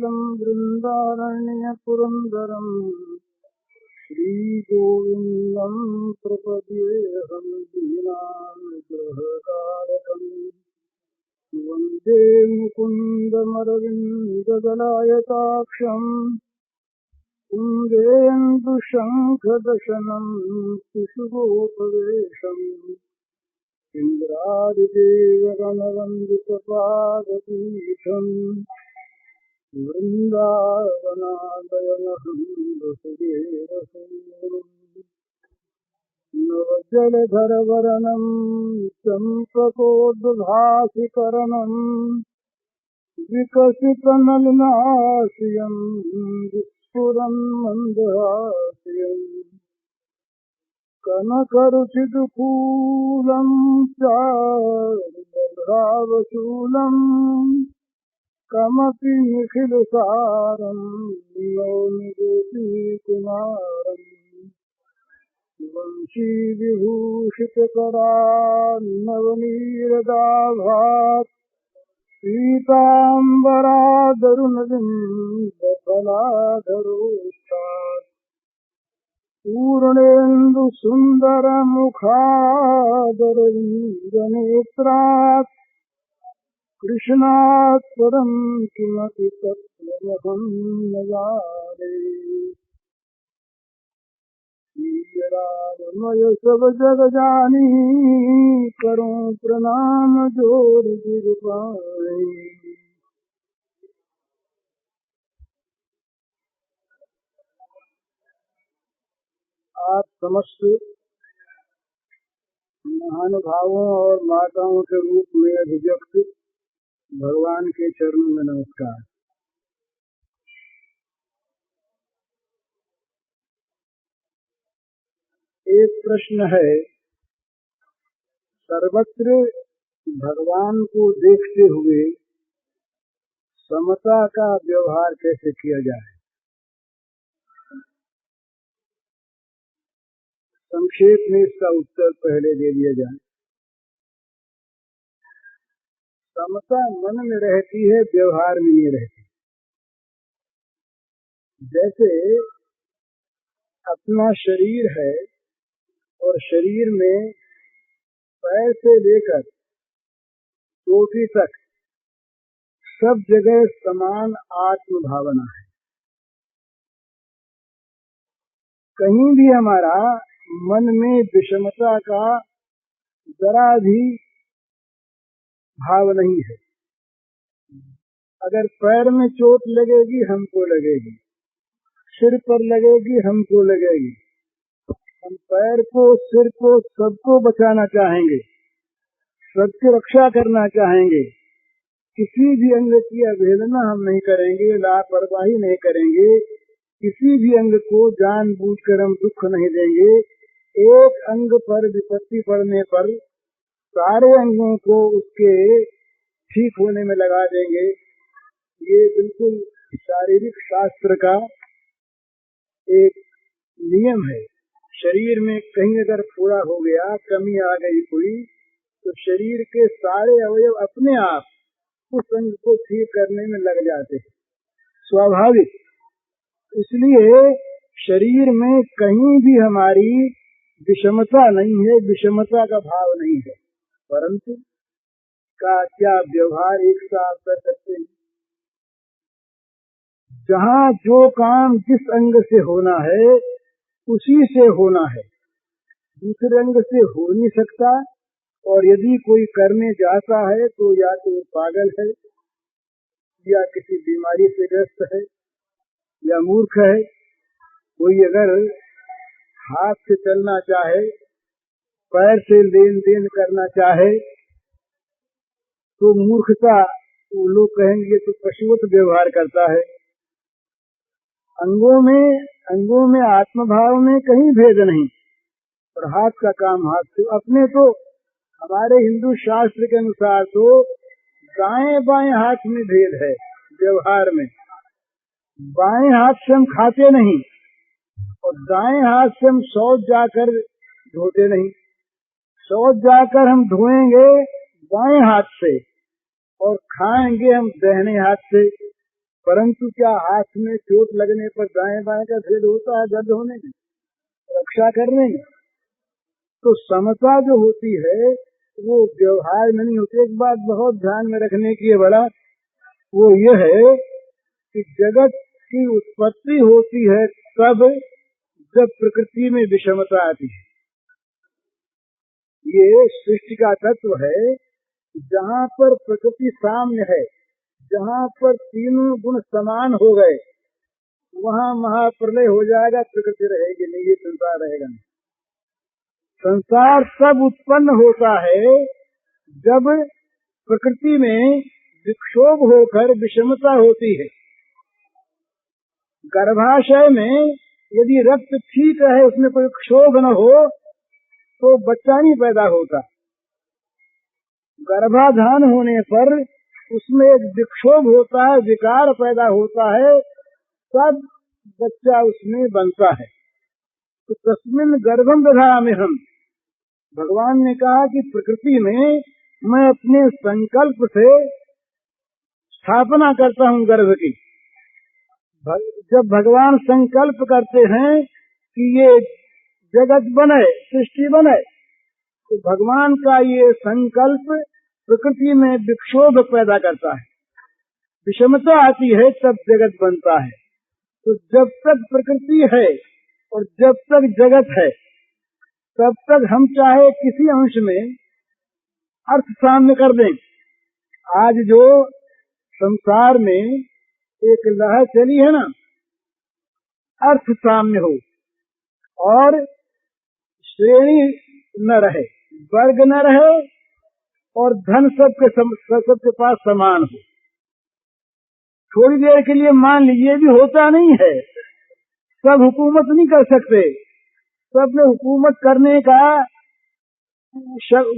गोपालं वृन्दारण्यपुरन्दरं श्रीगोविन्दं प्रपद्येऽहं दीनानुग्रहकारकम् वन्दे मुकुन्दमरविन्ददलायताक्षम् कुन्देन्दुशङ्खदशनं शिशुगोपवेशम् इन्द्रादिदेवगणवन्दितपादपीठम् वृन्दावनालयमहं वसुदेवसूनुम् नवजलधरवरणं चम्पकोद्भासिकरणं विकसितनलिनाशियं विस्फुरन्मन्दहास्यम् कनकरुचिदुकूलं चारुलभावशूलम् कमपि निखिलसारं नौमि गोपीकुमारम् वंशीविभूषितकरान्नवनीरदाभात् पीताम्बरादरुणबिम्बफलाधरोष्ठात् पूर्णेन्दुसुन्दरमुखादरवीरनेत्रात् कृष्णात् परं किमपि तत्त्वमहं न जाने। राममय सब जग जानी करूं प्रणाम जोर गिर पाए। आप समस्त महानुभावों और माताओं के रूप में अभिव्यक्त भगवान के चरणों में नमस्कार। एक प्रश्न है, सर्वत्र भगवान को देखते हुए समता का व्यवहार कैसे किया जाए। संक्षेप में इसका उत्तर पहले दे दिया जाए। समता मन में रहती है, व्यवहार में नहीं रहती। जैसे अपना शरीर है और शरीर में पैर से लेकर चोटी तक सब जगह समान आत्म भावना है। कहीं भी हमारा मन में विषमता का जरा भी भाव नहीं है। अगर पैर में चोट लगेगी हमको लगेगी, सिर पर लगेगी हमको लगेगी। हम पैर को, सिर को, सबको बचाना चाहेंगे, सबकी रक्षा करना चाहेंगे। किसी भी अंग की अवहेलना हम नहीं करेंगे, लापरवाही नहीं करेंगे। किसी भी अंग को जानबूझकर हम दुख नहीं देंगे। एक अंग पर विपत्ति पड़ने पर सारे अंगों को उसके ठीक होने में लगा देंगे। ये बिल्कुल शारीरिक शास्त्र का एक नियम है। शरीर में कहीं अगर फोड़ा हो गया, कमी आ गई कोई, तो शरीर के सारे अवयव अपने आप उस अंग को ठीक करने में लग जाते हैं, स्वाभाविक। इसलिए शरीर में कहीं भी हमारी विषमता नहीं है, विषमता का भाव नहीं है। परंतु का क्या व्यवहार एक साथ कर सकते हैं। जहाँ जो काम जिस अंग से होना है उसी से होना है, दूसरे अंग से हो नहीं सकता। और यदि कोई करने जाता है तो या तो पागल है, या किसी बीमारी से ग्रस्त है, या मूर्ख है। कोई अगर हाथ से चलना चाहे, पैर से लेन देन करना चाहे, तो मूर्खता, वो लोग कहेंगे तो पशुवत व्यवहार करता है। अंगों में आत्मभाव में कहीं भेद नहीं, और हाथ का काम हाथ से। अपने तो हमारे हिंदू शास्त्र के अनुसार तो दाएं बाएं हाथ में भेद है व्यवहार में। बाएं हाथ से हम खाते नहीं, और दाएं हाथ से हम शौच जाकर धोते नहीं। शौच जाकर हम धोएंगे बाएं हाथ से और खाएंगे हम दाहिने हाथ से। परंतु क्या हाथ में चोट लगने पर दाएं बाएं का भेद होता है दर्द होने में, रक्षा करने में? तो समता जो होती है वो व्यवहार में नहीं होती। एक बात बहुत ध्यान में रखने की है बड़ा, वो ये है कि जगत की उत्पत्ति होती है तब जब प्रकृति में विषमता आती है। ये सृष्टि का तत्व है। जहाँ पर प्रकृति साम्य है, जहाँ पर तीनों गुण समान हो गए, वहाँ महाप्रलय हो जाएगा, प्रकृति रहेगी नहीं, ये संसार रहेगा नहीं। संसार तब उत्पन्न होता है जब प्रकृति में विक्षोभ होकर विषमता होती है। गर्भाशय में यदि रक्त ठीक रहे, उसमें कोई क्षोभ न हो, तो बच्चा नहीं पैदा होता। गर्भाधान होने पर उसमें एक विक्षोभ होता है, विकार पैदा होता है, तब बच्चा उसमें बनता है। तो तस्मिन् गर्भं दधाम्यहम्, भगवान ने कहा कि प्रकृति में मैं अपने संकल्प से स्थापना करता हूँ गर्भ की। जब भगवान संकल्प करते हैं कि ये जगत बने, सृष्टि बने, तो भगवान का ये संकल्प प्रकृति में विक्षोभ पैदा करता है, विषमता आती है, तब जगत बनता है। तो जब तक प्रकृति है और जब तक जगत है, तब तक हम चाहे किसी अंश में अर्थ साम्य कर दें। आज जो संसार में एक लहर चली है ना, अर्थ साम्य हो और श्रेणी न रहे, वर्ग न रहे और धन सबके पास समान हो। थोड़ी देर के लिए मान लीजिए भी होता नहीं है, सब हुकूमत नहीं कर सकते, सब में हुकूमत करने का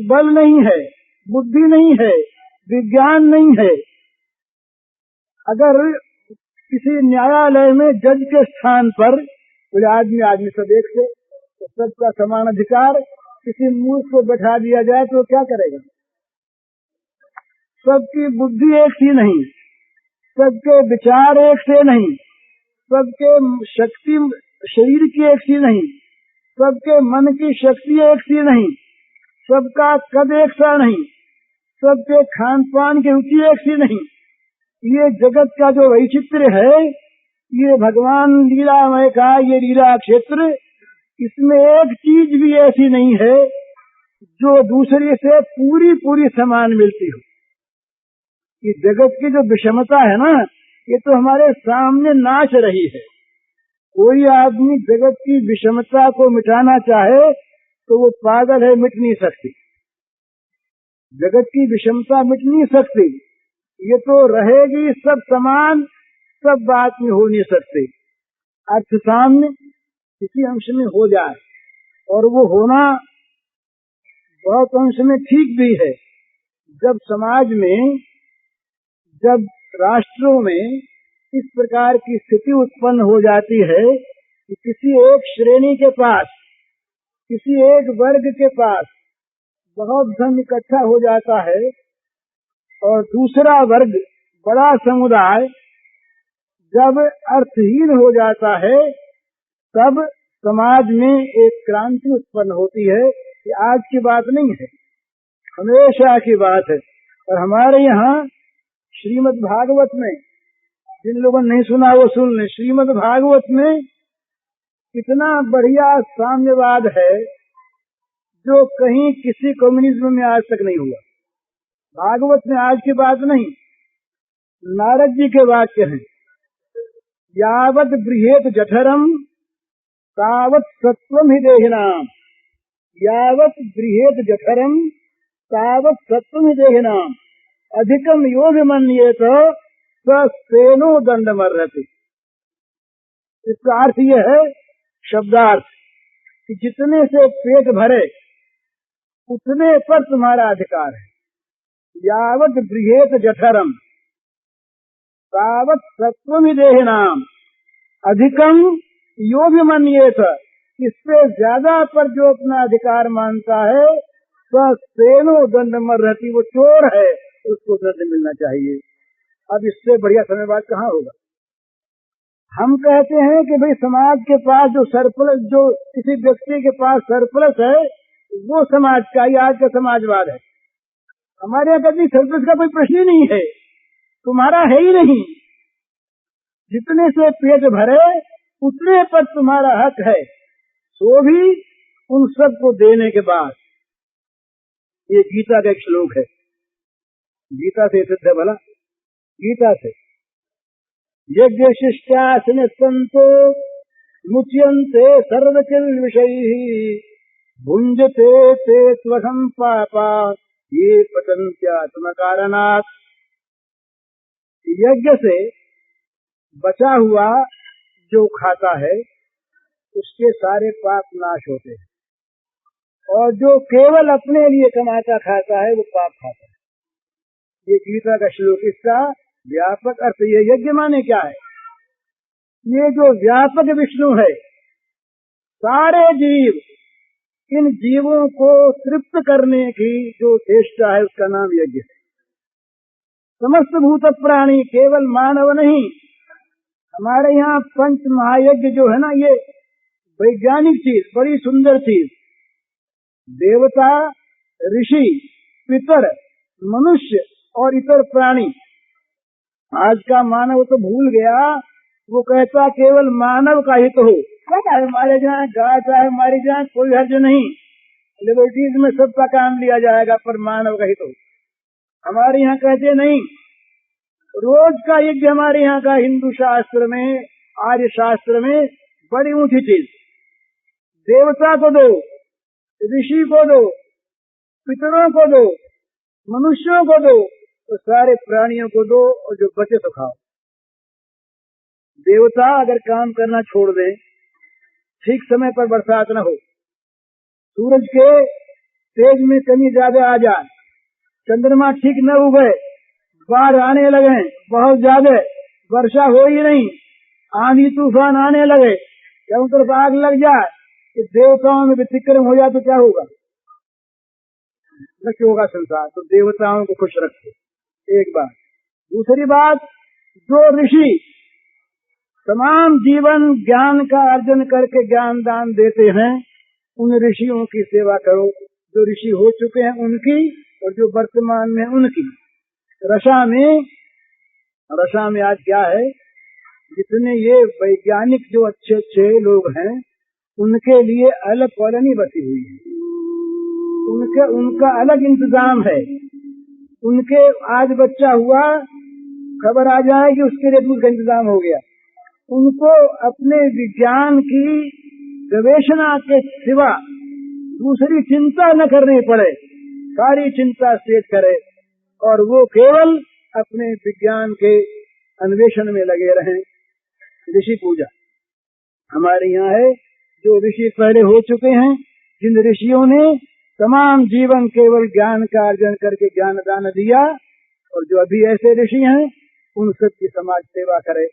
बल नहीं है, बुद्धि नहीं है, विज्ञान नहीं है। अगर किसी न्यायालय में जज के स्थान पर कोई आदमी सब एक से, तो सबका समान अधिकार, किसी मूर्ख को बैठा दिया जाए तो क्या करेगा? सबकी बुद्धि एक सी नहीं, सबके विचार एक से नहीं, सबके शक्ति शरीर की एक सी नहीं, सबके मन की शक्ति एक सी नहीं, सबका कद एक सा नहीं, सबके खान पान की रुचि एक सी नहीं। ये जगत का जो वैचित्र्य है, ये भगवान लीलामय का ये लीला क्षेत्र, इसमें एक चीज भी ऐसी नहीं है जो दूसरे से पूरी समान मिलती हो। ये जगत की जो विषमता है ना, ये तो हमारे सामने नाच रही है। कोई आदमी जगत की विषमता को मिटाना चाहे तो वो पागल है, मिट नहीं सकती। जगत की विषमता मिट नहीं सकती, ये तो रहेगी सब समान, सब बात में हो नहीं सकते। अर्थ साम्य किसी अंश में हो जाए, और वो होना बहुत अंश में ठीक भी है। जब समाज में, जब राष्ट्रों में इस प्रकार की स्थिति उत्पन्न हो जाती है कि किसी एक श्रेणी के पास, किसी एक वर्ग के पास बहुत धन इकट्ठा हो जाता है और दूसरा वर्ग, बड़ा समुदाय जब अर्थहीन हो जाता है, तब समाज में एक क्रांति उत्पन्न होती है। ये आज की बात नहीं है, हमेशा की बात है। और हमारे यहाँ श्रीमद् भागवत में, जिन लोगों ने नहीं सुना वो सुन लें, श्रीमद् भागवत में इतना बढ़िया साम्यवाद है जो कहीं किसी कम्युनिज्म में आज तक नहीं हुआ। भागवत में आज की बात नहीं, नारद जी के वाक्य हैं, यावत् बृहेत जठरम तावत् सत्वम हि देहिनाम, यावत् बृहेत जठरम तावत् सत्वम हि देहिनाम, अधिकम योऽभिमन्येत स स्तेनो दंडमर्हति। इसका अर्थ यह है, शब्दार्थ, कि जितने से पेट भरे उतने पर तुम्हारा अधिकार है। यावत् बृहेत जठरम तावत् सत्वम हि देहिनाम, अधिकम योऽभिमन्येत, इससे ज्यादा पर जो अपना अधिकार मानता है, स स्तेनो दंडमर्हति, वो चोर है, उसको दंड मिलना चाहिए। अब इससे बढ़िया समयवाद कहाँ होगा। हम कहते हैं कि भाई समाज के पास जो सरप्लस, जो किसी व्यक्ति के पास सरप्लस है वो समाज का, ये आज का समाजवाद है। हमारे यहाँ कभी सरप्लस का कोई प्रश्न ही नहीं है, तुम्हारा है ही नहीं। जितने से पेट भरे उतने पर तुम्हारा हक है, सो भी उन सबको देने के बाद। ये गीता का एक श्लोक है, गीता से सिद्ध है भला, गीता से। यज्ञ शिष्टासन संतो मुच्यन्ते सर्वकिल विषयी भुंजते ते त्वहं पापा ये पतन्त्यात्म कारणात्। यज्ञ से बचा हुआ जो खाता है उसके सारे पाप नाश होते हैं, और जो केवल अपने लिए कमाता खाता है वो पाप खाता है। ये गीता का श्लोक, इसका व्यापक अर्थ। ये यज्ञ माने क्या है? ये जो व्यापक विष्णु है, सारे जीव, इन जीवों को तृप्त करने की जो चेष्टा है उसका नाम यज्ञ है। समस्त भूत प्राणी, केवल मानव नहीं। हमारे यहाँ पंच महायज्ञ जो है ना, ये वैज्ञानिक चीज, बड़ी सुंदर चीज। देवता, ऋषि, पितर, मनुष्य और इतर प्राणी। आज का मानव तो भूल गया, वो कहता केवल मानव का हित हो, चाहे मारे जाए, गाय चाहे मारी जाए, कोई हर्ज नहीं, लिबर्टीज में सबका काम लिया जाएगा, पर मानव का हित हो। हमारे यहाँ कहते नहीं, रोज का यज्ञ हमारे यहाँ का हिंदू शास्त्र में, आर्य शास्त्र में बड़ी ऊंची चीज। देवता को दो, ऋषि को दो, पितरों को दो, मनुष्यों को दो, तो सारे प्राणियों को दो, और जो बचे तो खाओ। देवता अगर काम करना छोड़ दे, ठीक समय पर बरसात न हो, सूरज के तेज में कमी ज्यादा आ जाए, चंद्रमा ठीक न उगे, बाढ़ आने लगे, बहुत ज्यादा वर्षा हो ही नहीं, आंधी तूफान आने लगे, चारों तरफ आग लग जाए, कि देवताओं में व्यतिक्रम हो जाए तो क्या होगा? नष्ट होगा संसार। तो देवताओं को खुश रखो, एक बात। दूसरी बात, जो ऋषि तमाम जीवन ज्ञान का अर्जन करके ज्ञान दान देते हैं, उन ऋषियों की सेवा करो। जो ऋषि हो चुके हैं उनकी, और जो वर्तमान में उनकी। रसा में आज क्या है, जितने ये वैज्ञानिक जो अच्छे अच्छे लोग हैं, उनके लिए अलग कॉलोनी बसी हुई है, उनका अलग इंतजाम है। उनके आज बच्चा हुआ, खबर आ जाएगी, उसके लिए दूध का इंतजाम हो गया। उनको अपने विज्ञान की गवेषणा के सिवा दूसरी चिंता न करनी पड़े, सारी चिंता स्टेट करे, और वो केवल अपने विज्ञान के अन्वेषण में लगे रहें। ऋषि पूजा हमारे यहाँ है। जो ऋषि पहले हो चुके हैं, जिन ऋषियों ने तमाम जीवन केवल ज्ञान का अर्जन करके ज्ञान दान दिया, और जो अभी ऐसे ऋषि हैं, उन सब की समाज सेवा करे,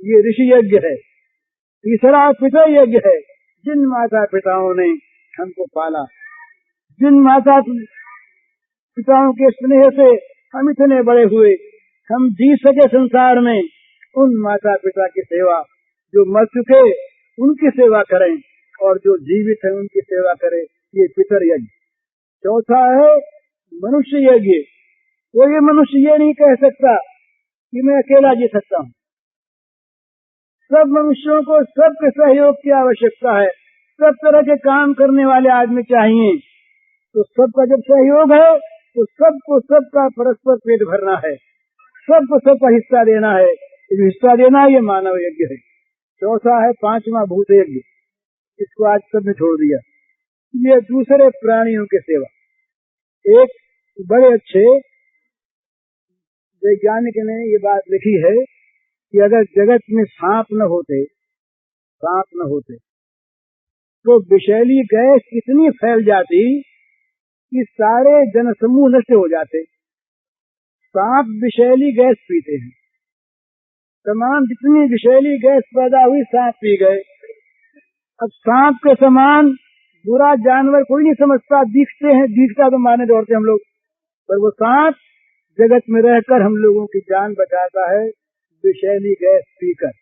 ये ऋषि यज्ञ है। तीसरा पिता यज्ञ है। जिन माता पिताओं ने हमको पाला, जिन माता पिताओं के स्नेह से हम इतने बड़े हुए, हम जी सके संसार में, उन माता पिता की सेवा, जो मर चुके उनकी सेवा करें, और जो जीवित है उनकी सेवा करें, ये पितर यज्ञ। चौथा है मनुष्य यज्ञ। कोई मनुष्य ये नहीं कह सकता कि मैं अकेला जी सकता हूँ। सब मनुष्यों को सबके सहयोग की आवश्यकता है। सब तरह के काम करने वाले आदमी चाहिए। तो सबका जब सहयोग है, तो सबको सबका परस्पर पेट भरना है, सबको सबका हिस्सा देना है। ये हिस्सा देना ये मानव यज्ञ है। चौथा है पांचवा भूत यज्ञ। इसको आज सबने छोड़ दिया। ये दूसरे प्राणियों की सेवा। एक बड़े अच्छे वैज्ञानिक ने ये बात लिखी है कि अगर जगत में सांप न होते तो विषैली गैस इतनी फैल जाती कि सारे जनसमूह नष्ट हो जाते। सांप विषैली गैस पीते हैं, तमाम जितनी विषैली गैस पैदा हुई सांप पी गए। अब सांप के समान बुरा जानवर कोई नहीं समझता। दिखते हैं, दिखता तो मारने दौड़ते हम लोग, पर वो सांप जगत में रहकर हम लोगों की जान बचाता है विषैली गैस पीकर।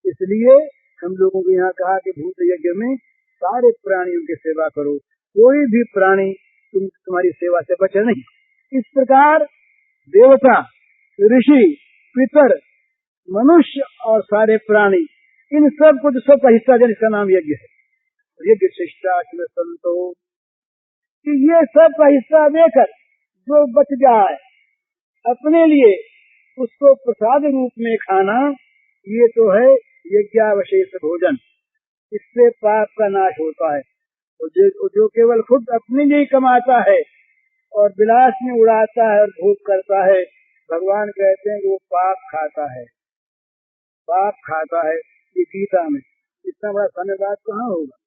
इसलिए हम लोगों को यहाँ कहा कि भूत यज्ञ में सारे प्राणियों की सेवा करो, कोई भी प्राणी तुम्हारी सेवा से बचे नहीं। इस प्रकार देवता, ऋषि, पितर, मनुष्य और सारे प्राणी, इन सब को जो सबका हिस्सा देने, इसका नाम यज्ञ है। यज्ञ शिष्टाचार संतो, कि ये सब का हिस्सा देकर जो बच जाए अपने लिए उसको प्रसाद रूप में खाना, ये तो है यज्ञावशेष भोजन। इससे पाप का नाश होता है। जो केवल खुद अपने लिए कमाता है और विलास में उड़ाता है और भोग करता है, भगवान कहते हैं वो पाप खाता है, पाप खाता है। ये गीता में इतना बड़ा धन्यवाद कहाँ होगा।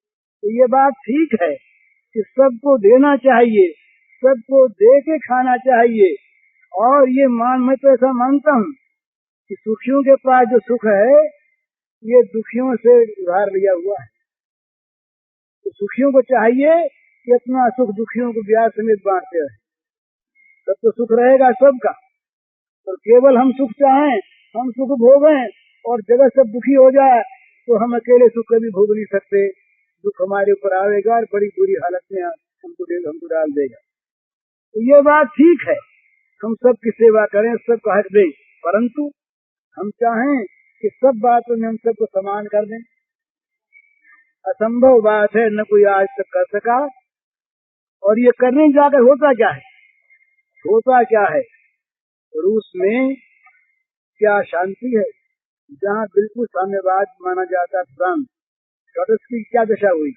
तो ये बात ठीक है कि सबको देना चाहिए, सबको दे के खाना चाहिए। और ये मैं तो ऐसा मानता हूँ कि सुखियों के पास जो सुख है ये दुखियों से उधार लिया हुआ है। तो सुखियों को चाहिए कि अपना सुख दुखियों को ब्याज समेत बांटते रहे, तब तो सुख रहेगा सबका। और केवल हम सुख चाहें, हम सुख भोगें और जगत सब दुखी हो जाए तो हम अकेले सुख कभी भोग नहीं सकते। दुख हमारे ऊपर आवेगा और बड़ी बुरी हालत में हमको डाल देगा। तो ये बात ठीक है, हम सबकी सेवा करें, सबका हक दें, परंतु हम चाहें कि सब बातों में हम सबको समान कर दें, असंभव बात है, न कोई आज तक कर सका। और ये करने जाकर होता क्या है, होता क्या है, रूस में क्या शांति है, जहाँ बिल्कुल साम्यवाद माना जाता फ्रांस, ट्रॉट्स्की की क्या दशा हुई,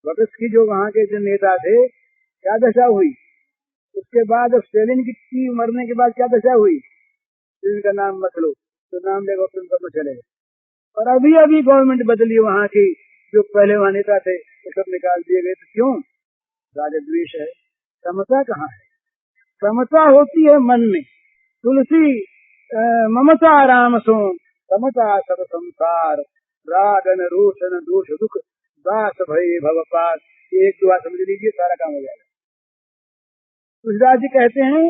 ट्रॉट्स्की जो वहाँ के जो नेता थे, क्या दशा हुई। उसके बाद स्टालिन की मरने के बाद क्या दशा हुई, इनका नाम मत लो तो नाम लेगा तुम सब चलेगा। और अभी अभी गवर्नमेंट बदली वहाँ की, जो पहले वहाँ नेता थे वो सब निकाल दिए गए। तो क्यों, राजद्वेष है, समता कहाँ है। समता होती है मन में। तुलसी ममता राम सो समता सब संसार, रागन रोशन दोष दुख दास भय भवपात। एक दुआ समझ लीजिए, सारा काम हो जाएगा। तुलसीदास जी कहते हैं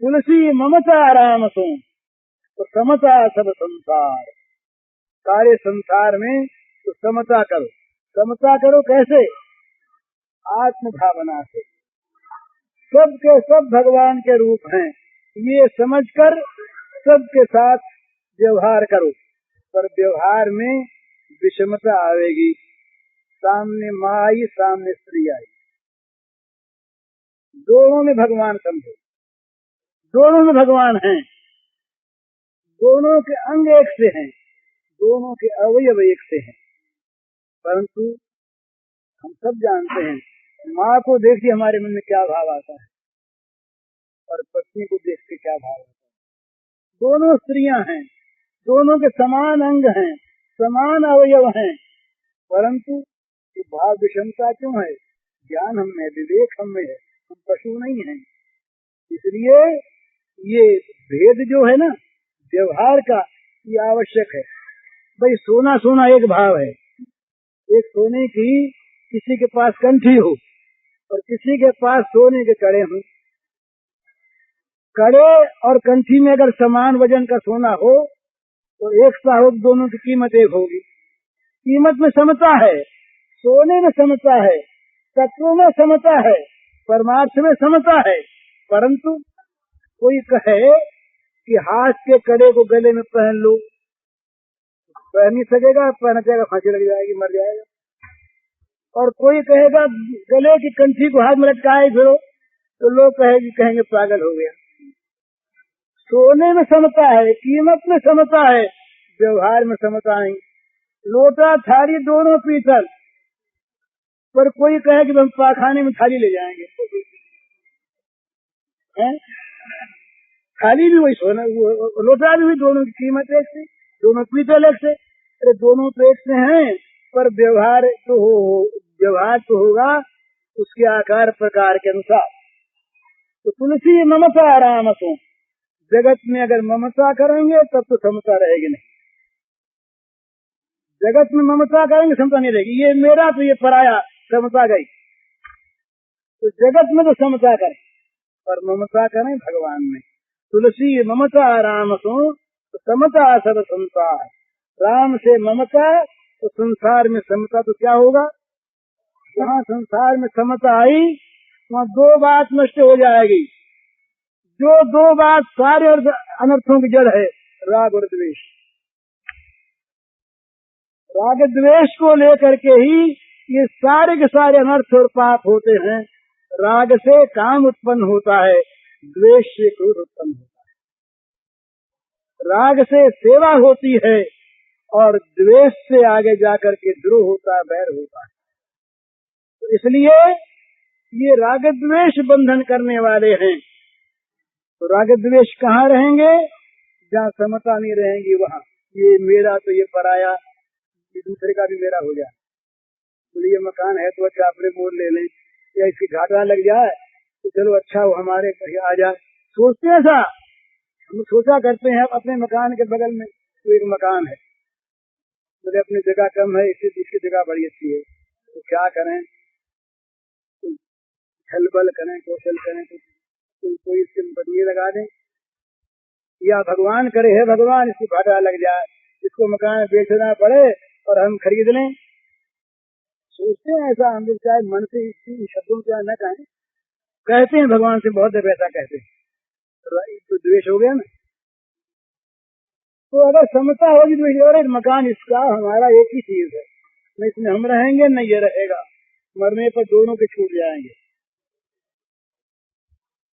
तुलसी ममता राम सो तो समता सब संसार, सारे संसार में तो समता करो। समता करो कैसे, आत्म भावना से, सब के सब भगवान के रूप हैं ये समझकर सबके साथ व्यवहार करो। पर व्यवहार में विषमता आवेगी, सामने माँ आई सामने स्त्री आई, दोनों में भगवान समझो, दोनों में भगवान हैं, दोनों के अंग एक से हैं, दोनों के अवयव एक से हैं। परंतु हम सब जानते हैं माँ को देख के हमारे मन में क्या भाव आता है और पत्नी को देख के क्या भाव आता है। दोनों स्त्रियां हैं, दोनों के समान अंग हैं, समान अवयव हैं, परंतु ये भाव विषमता क्यों है। ज्ञान हम में, विवेक हम में है, हम पशु नहीं हैं। इसलिए ये भेद जो है ना व्यवहार का, ये आवश्यक है। भाई सोना सोना एक भाव है, एक सोने की किसी के पास कंठी हो और किसी के पास सोने के कड़े हो, कड़े और कंठी में अगर समान वजन का सोना हो तो एक सा हो, दोनों की कीमत एक होगी। कीमत में समता है, सोने में समता है, तत्वों में समता है, परमार्थ में समता है। परंतु कोई कहे कि हाथ के कड़े को गले में पहन लो, पहन नहीं सकेगा, पहन जाएगा फांसी लग जाएगी, मर जाएगा। और कोई कहेगा गले की कंठी को हाथ में लटकाए फिरो, तो लोग कहेंगे पागल हो गया। सोने में समता है, कीमत में समता है, व्यवहार में समता नहीं। लोटा थाली दोनों पीतल, पर कोई कहे कि हम पाखाने में थाली ले जाएंगे, थाली भी वही सोना, लोटा भी दोनों की कीमत एक से, दोनों पीतल एक से। अरे दोनों तो एक से हैं, पर व्यवहार तो व्यवहार तो होगा उसके आकार प्रकार के अनुसार। तो तुलसी ममता आराम सो, जगत में अगर ममता करेंगे तब तो समता रहेगी नहीं। जगत में ममता करेंगे समता नहीं रहेगी, ये मेरा तो ये पराया, समता गई। तो जगत में तो समता करें, और ममता करें भगवान में। तुलसी ममता राम सो तो समता सब संसार। राम से ममता तो संसार में समता तो क्या होगा? जहाँ संसार में समता आई वहाँ दो बात नष्ट हो जाएगी। जो दो बात सारे अनर्थों की जड़ है, राग और द्वेष। राग द्वेष को लेकर के ही ये सारे के सारे अनर्थ और पाप होते हैं। राग से काम उत्पन्न होता है, द्वेष से क्रोध उत्पन्न होता है। राग से सेवा होती है और द्वेष से आगे जाकर के द्रोह होता है, बैर होता है। तो इसलिए ये राग द्वेष बंधन करने वाले हैं। तो राग द्वेष कहाँ रहेंगे? जहाँ समता नहीं रहेंगी वहाँ ये मेरा तो ये पराया, ये दूसरे का भी मेरा हो जाए। तो ये मकान है तो अच्छा अपने मोल ले लें, या इसकी घाटा लग जाए तो चलो अच्छा वो हमारे आ जाए। सोचते हैं ऐसा, हम सोचा करते हैं अपने मकान के बगल में तो एक मकान है, बोले अपनी जगह कम है, इसकी जगह बड़ी अच्छी है, तो क्या करें? छल बल करें, कौशल करें, तो कोई इसके बदले लगा दें, या भगवान करे है भगवान इसको घाटा लग जाए, इसको मकान बेचना पड़े और हम खरीद लें। सोचते हैं ऐसा हम लोग, चाहे मन से इस शब्दों क्या न कहें, कहते हैं भगवान से बहुत वैसा कहते हैं, तो द्वेष हो गया ना। तो अगर समता होगी तो अरे मकान इसका हमारा एक ही चीज है, न इसमें हम रहेंगे न ये रहेगा, मरने पर दोनों के छूट जाएंगे।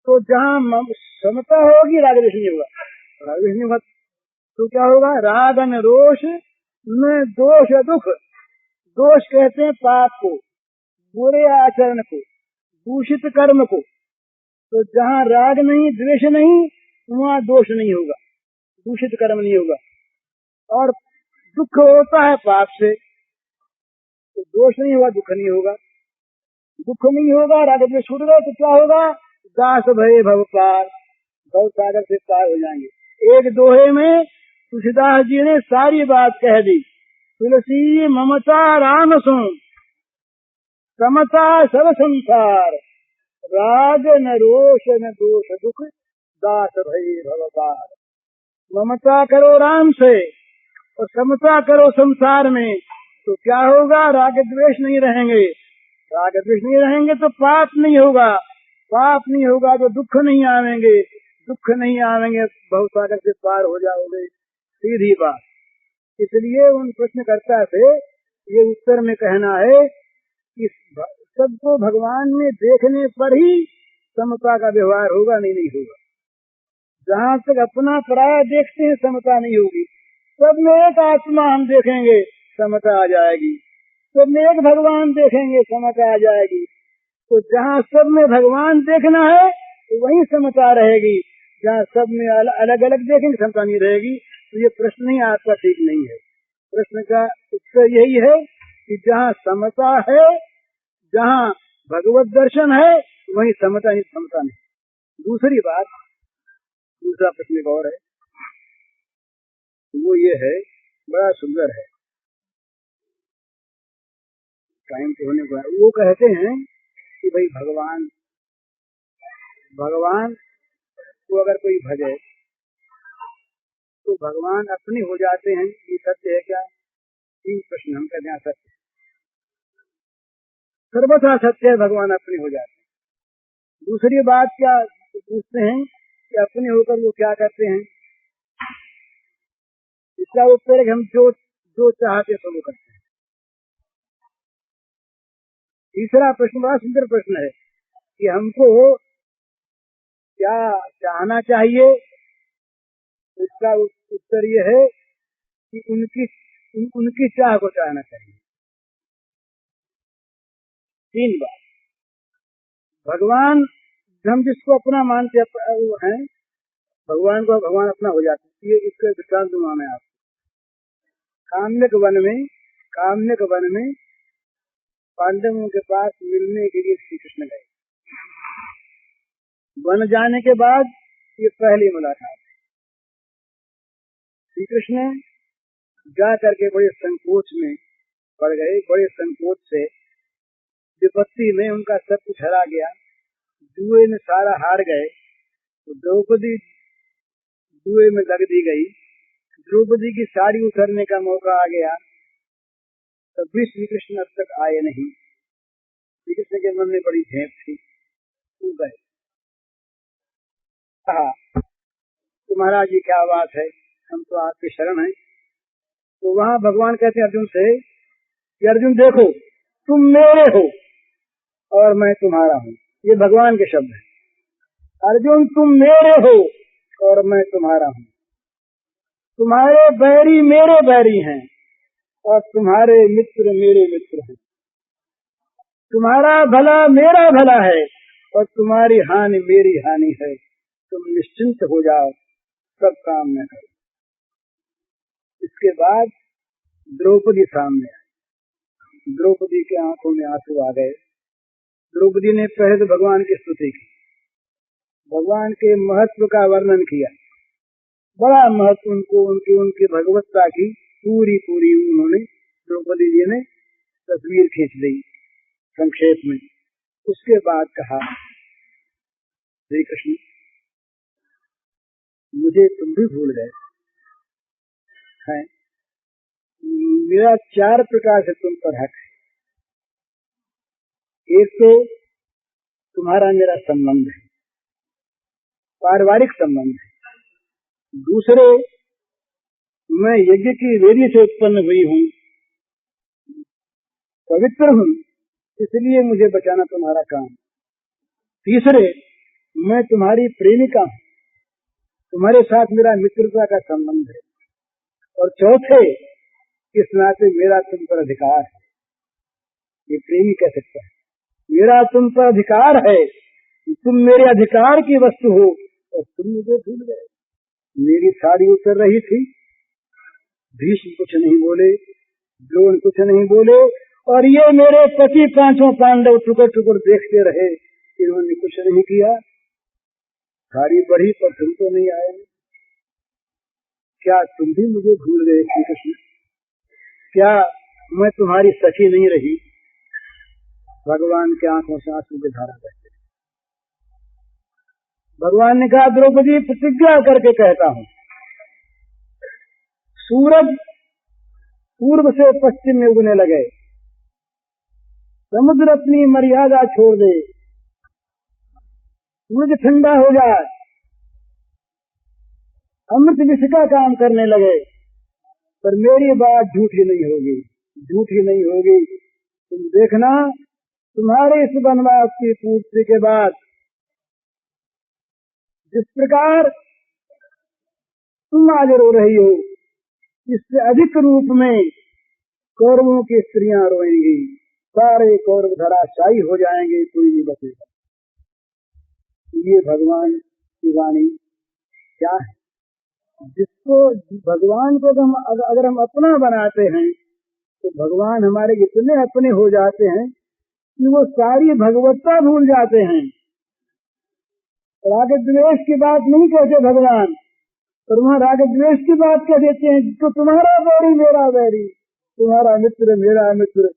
तो जहाँ समता होगी राग द्वेष नहीं होगा, राग द्वेष नहीं होगा तो क्या होगा? राग न रोष न दोष दुख। दोष कहते हैं पाप को, बुरे आचरण को, दूषित कर्म को। तो जहाँ राग नहीं द्वेष नहीं वहाँ दोष नहीं होगा, दूषित कर्म नहीं होगा। और दुख होता है पाप से, तो दोष नहीं होगा, दुख नहीं होगा। दुख नहीं होगा, राग द्वेष छूट गए तो क्या होगा? दास भय भव पार, भव सागर से पार हो जाएंगे। एक दोहे में तुलसीदास जी ने सारी बात कह दी। तुलसी ममता राम सो समता सब संसार। राग न रोष न दोष दुख, दास भय भव पार। ममता करो राम से और समता करो संसार में, तो क्या होगा? राग द्वेष नहीं रहेंगे। राग द्वेष नहीं रहेंगे तो पाप नहीं होगा, पाप नहीं होगा तो दुख नहीं आवेंगे, दुख नहीं आवेंगे भवसागर से पार हो जाओगे, सीधी बात। इसलिए उन प्रश्नकर्ता से ये उत्तर में कहना है कि सबको भगवान में देखने पर ही समता का व्यवहार होगा, नहीं होगा। जहाँ तक अपना पराया देखते हैं समता नहीं होगी। सब में एक आत्मा हम देखेंगे समता आ जाएगी, सब में एक भगवान देखेंगे समता आ जाएगी। तो जहाँ सब में भगवान देखना है तो वही समता रहेगी, जहाँ सब में अलग अलग देखेंगे समता नहीं रहेगी। तो ये प्रश्न ही आपका ठीक नहीं है। प्रश्न का उत्तर यही है कि जहाँ समता है, जहाँ भगवत दर्शन है वही समता नहीं, समता नहीं। दूसरी बात, दूसरा प्रश्न एक और है, वो ये है, बड़ा सुंदर है, टाइम तो होने को है। वो कहते हैं कि भाई भगवान को अगर कोई भजे तो भगवान अपने हो जाते हैं, ये सत्य है क्या? तीन प्रश्न हम कहते हैं सत्य, सर्वथा सत्य है, भगवान अपने हो जाते हैं। दूसरी बात क्या पूछते हैं कि अपने होकर वो क्या करते हैं? इसका उत्तर है कि हम जो चाहते हैं तो वो करते हैं। तीसरा प्रश्न बड़ा सुंदर प्रश्न है कि हमको क्या चाहना चाहिए? इसका उत्तर ये है कि उनकी चाह को चाहना चाहिए। तीन बात, भगवान हम जिसको अपना मानते हैं, भगवान को भगवान अपना हो जाते हैं। ये इसका दृष्टांत दूंगा मैं आपको। काम्यक वन में पांडवों के पास मिलने के लिए श्री कृष्ण गए। वन जाने के बाद ये पहली मुलाकात है। श्री कृष्ण जा करके बड़े संकोच में पड़ गए, बड़े संकोच से विपत्ति में उनका सब कुछ हरा गया, जुए में सारा हार गए तो द्रौपदी जुए में लग दी गई। द्रौपदी की साड़ी उतरने का मौका आ गया तो भी श्री कृष्ण अब तक आए नहीं। श्री कृष्ण के मन में बड़ी झेप थी, वो गए। कहा तो महाराज जी क्या बात है, हम तो आपके शरण हैं। तो वहां भगवान कहते अर्जुन से कि अर्जुन देखो, तुम मेरे हो और मैं तुम्हारा हूँ। ये भगवान के शब्द है। अर्जुन तुम मेरे हो और मैं तुम्हारा हूँ। तुम्हारे बैरी मेरे बैरी हैं और तुम्हारे मित्र मेरे मित्र हैं। तुम्हारा भला मेरा भला है और तुम्हारी हानि मेरी हानि है। तुम निश्चिंत हो जाओ, सब काम मैं करूं। इसके बाद द्रौपदी सामने आई। द्रौपदी के आंखों में आंसू आ गए। द्रौपदी ने पहले तो भगवान की स्तुति की, भगवान के महत्व का वर्णन किया। बड़ा महत्व उनको उनकी भगवत्ता की पूरी उन्होंने द्रौपदी जी ने तस्वीर खींच ली संक्षेप में। उसके बाद कहा श्री कृष्ण मुझे तुम भी भूल गए हैं। मेरा 4 प्रकार से तुम पर हक है। एक तो तुम्हारा मेरा संबंध है, पारिवारिक संबंध है। दूसरे, मैं यज्ञ की वेदी से उत्पन्न हुई हूँ, पवित्र हूँ, इसलिए मुझे बचाना तुम्हारा काम। तीसरे, मैं तुम्हारी प्रेमिका हूँ, तुम्हारे साथ मेरा मित्रता का संबंध है। और चौथे, इस नाते मेरा तुम पर अधिकार है। ये प्रेमी कह सकता है, मेरा तुम पर अधिकार है, तुम मेरे अधिकार की वस्तु हो और तुम मुझे भूल गए। मेरी साड़ी उतर रही थी, भीष्म कुछ नहीं बोले, द्रोण कुछ नहीं बोले, और ये मेरे पति 5 पांडव टुकड़ टुकड़ देखते रहे, इन्होंने कुछ नहीं किया। साड़ी बढ़ी पर तुम तो नहीं आए। क्या तुम भी मुझे भूल गए श्री कृष्ण? क्या मैं तुम्हारी सखी नहीं रही? भगवान के आंखों से आंसू की धारा बहते। भगवान ने कहा द्रौपदी प्रतिज्ञा करके कहता हूँ, सूरज पूर्व से पश्चिम में उगने लगे, समुद्र अपनी मर्यादा छोड़ दे, सूरज ठंडा हो जाए, अमृत विष का काम करने लगे, पर मेरी बात झूठी नहीं होगी, झूठी नहीं होगी। तुम देखना, तुम्हारे इस वनवास की पूर्ति के बाद जिस प्रकार तुम आज रो रही हो, इससे अधिक रूप में कौरवों की स्त्रियां रोएंगी। सारे कौरव धराशायी हो जाएंगे, कोई नहीं बचेगा। ये भगवान की वाणी क्या है? जिसको भगवान को अगर हम अपना बनाते हैं तो भगवान हमारे इतने अपने हो जाते हैं कि वो सारी भगवत्ता भूल जाते हैं। राग द्वेष की बात नहीं कहते भगवान, पर वहाँ राग द्वेष की बात कह देते हैं। तो तुम्हारा बैरी मेरा बैरी, तुम्हारा मित्र मेरा मित्र।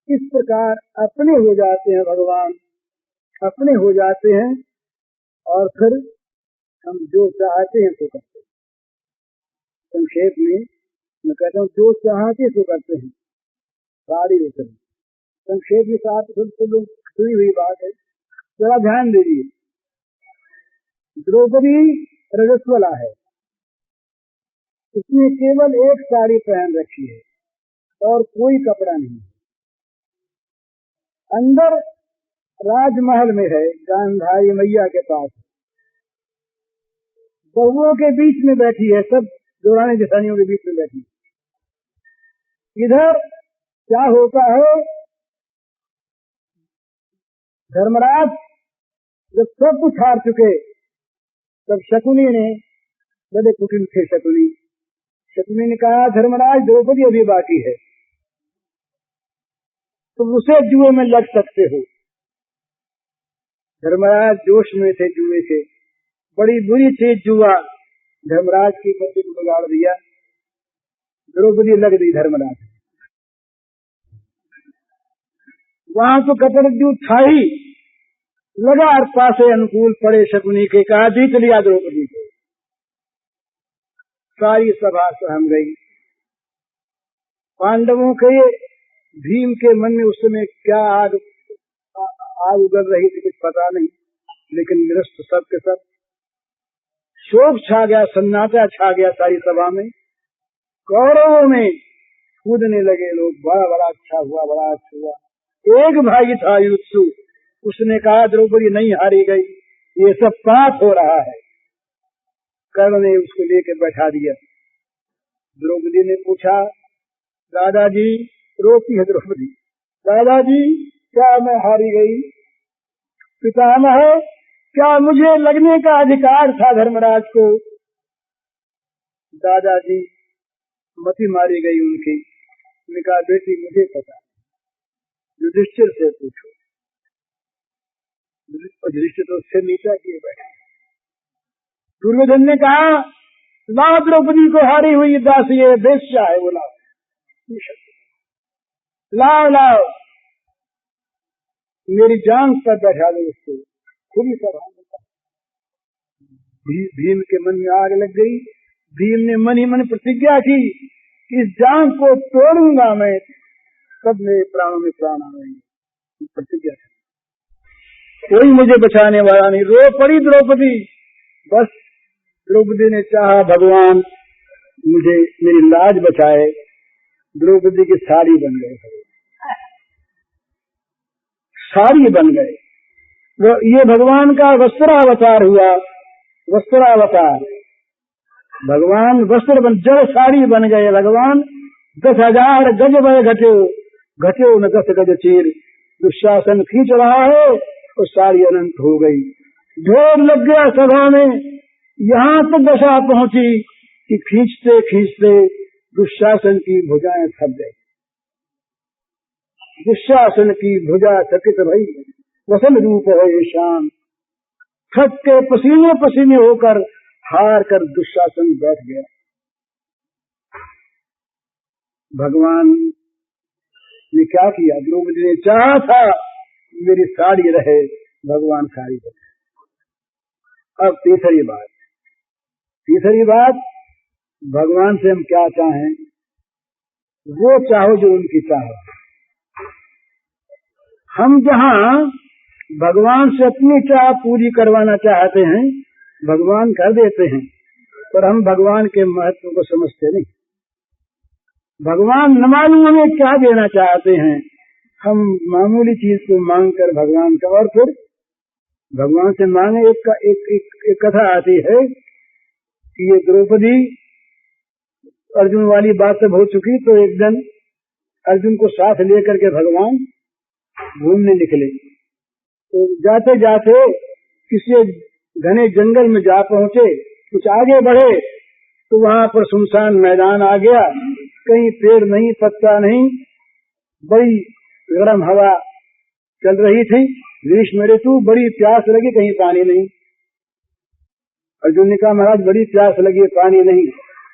इस प्रकार अपने हो जाते हैं भगवान, अपने हो जाते हैं, और फिर हम जो चाहते हैं तो करते हैं। संक्षेप में मैं कहता हूँ, जो चाहते तो करते हैं, सारी उतर। संक्षेप के साथ सुनी हुई बात है, जरा ध्यान दीजिए। द्रौपदी रजस्वला है, इसने केवल एक साड़ी पहन रखी है और कोई कपड़ा नहीं। अंदर राजमहल में है, गांधारी मैया के पास, बहुओं के बीच में बैठी है, सब दौराने जठानियों के बीच में बैठी। इधर क्या होता है, धर्मराज जब सब कुछ हार चुके, तब शकुनी ने, बड़े कुटिल थे शकुनी ने कहा धर्मराज द्रौपदी अभी बाकी है, तुम उसे जुए में लग सकते हो। धर्मराज जोश में थे जुए के, बड़ी बुरी चीज जुआ, धर्मराज की पति को बिगाड़ दिया। द्रौपदी लग दी धर्मराज। वहां तो कपड़द्यू था ही, लगा और पासे अनुकूल पड़े शकुनी के, कहा जीत लिया द्रौपदी को। सारी सभा सहम गई। पांडवों के, भीम के मन में उस समय क्या आग उगल रही थी कुछ पता नहीं, लेकिन निरस्त सब के सब शोक छा गया, सन्नाटा छा गया सारी सभा में। कौरवों में कूदने लगे लोग, बड़ा बड़ा अच्छा हुआ, बड़ा अच्छा हुआ। एक भाई था युत्सु, उसने कहा द्रौपदी नहीं हारी गई, ये सब पाप हो रहा है। कर्ण ने उसको लेकर बैठा दिया। द्रौपदी ने पूछा, दादाजी, रोती है द्रौपदी, दादाजी क्या मैं हारी गई? पितामह क्या मुझे लगने का अधिकार था धर्मराज को? दादाजी मति मारी गई उनकी। उन्होंने कहा बेटी मुझे पता, युधिष्ठिर से पूछो। युधिष्ठिर तो सिर नीचा किए बैठे। दुर्योधन ने कहा लाओ द्रौपदी को हारी हुई दासी है, वेश्या है, वो लाओ लाओ लाओ, मेरी जांघ पर बैठा दो उसको। खुली सभा भीम के मन में आग लग गई। भीम ने मन ही मन प्रतिज्ञा की, इस जांघ को तोड़ूंगा मैं, तब मेरे प्राणों में प्राण आएंगे। प्रतिज्ञा कोई मुझे बचाने वाला नहीं। रो पड़ी द्रौपदी। बस द्रौपदी ने चाहा भगवान मुझे मेरी लाज बचाए। द्रौपदी की साड़ी बन गए, साड़ी बन गए। ये भगवान का वस्त्रावतार हुआ। वस्त्रावतार भगवान वस्त्र बन, जड़ साड़ी बन गए भगवान। 10,000 गज भय घटे, घटे न 10 गज चीर। दुशासन खींच रहा है और साड़ी अनंत हो गई। ढोल लग गया सभा में। यहाँ तक दशा पहुंची कि खींचते खींचते दुशासन की भुजाएं थक गई। दुशासन की भुजा थकित भई, वसन रूप है शाम। थक के पसीने पसीने होकर हार कर दुशासन बैठ गया। भगवान ने क्या किया? द्रौपदी ने चाहा था मेरी साड़ी रहे, भगवान साड़ी बने। अब तीसरी बात, भगवान से हम क्या चाहें? वो चाहो जो उनकी चाहो। हम जहाँ भगवान से अपनी चाह पूरी करवाना चाहते हैं, भगवान कर देते हैं, पर हम भगवान के महत्व को समझते नहीं। भगवान न मालूम हमें क्या देना चाहते हैं। हम मामूली चीज को मांग कर भगवान का, और फिर भगवान से मांगे। एक कथा आती है कि ये द्रौपदी अर्जुन वाली बात सब हो चुकी, तो एक दिन अर्जुन को साथ लेकर के भगवान घूमने निकले। तो जाते जाते किसी घने जंगल में जा पहुंचे। कुछ आगे बढ़े तो वहां पर सुनसान मैदान आ गया। कहीं पेड़ नहीं, पत्ता नहीं, बड़ी गर्म हवा चल रही थी। ग्रीष्म ऋतु, बड़ी प्यास लगी, कहीं पानी नहीं। अर्जुन ने कहा महाराज बड़ी प्यास लगी, पानी नहीं।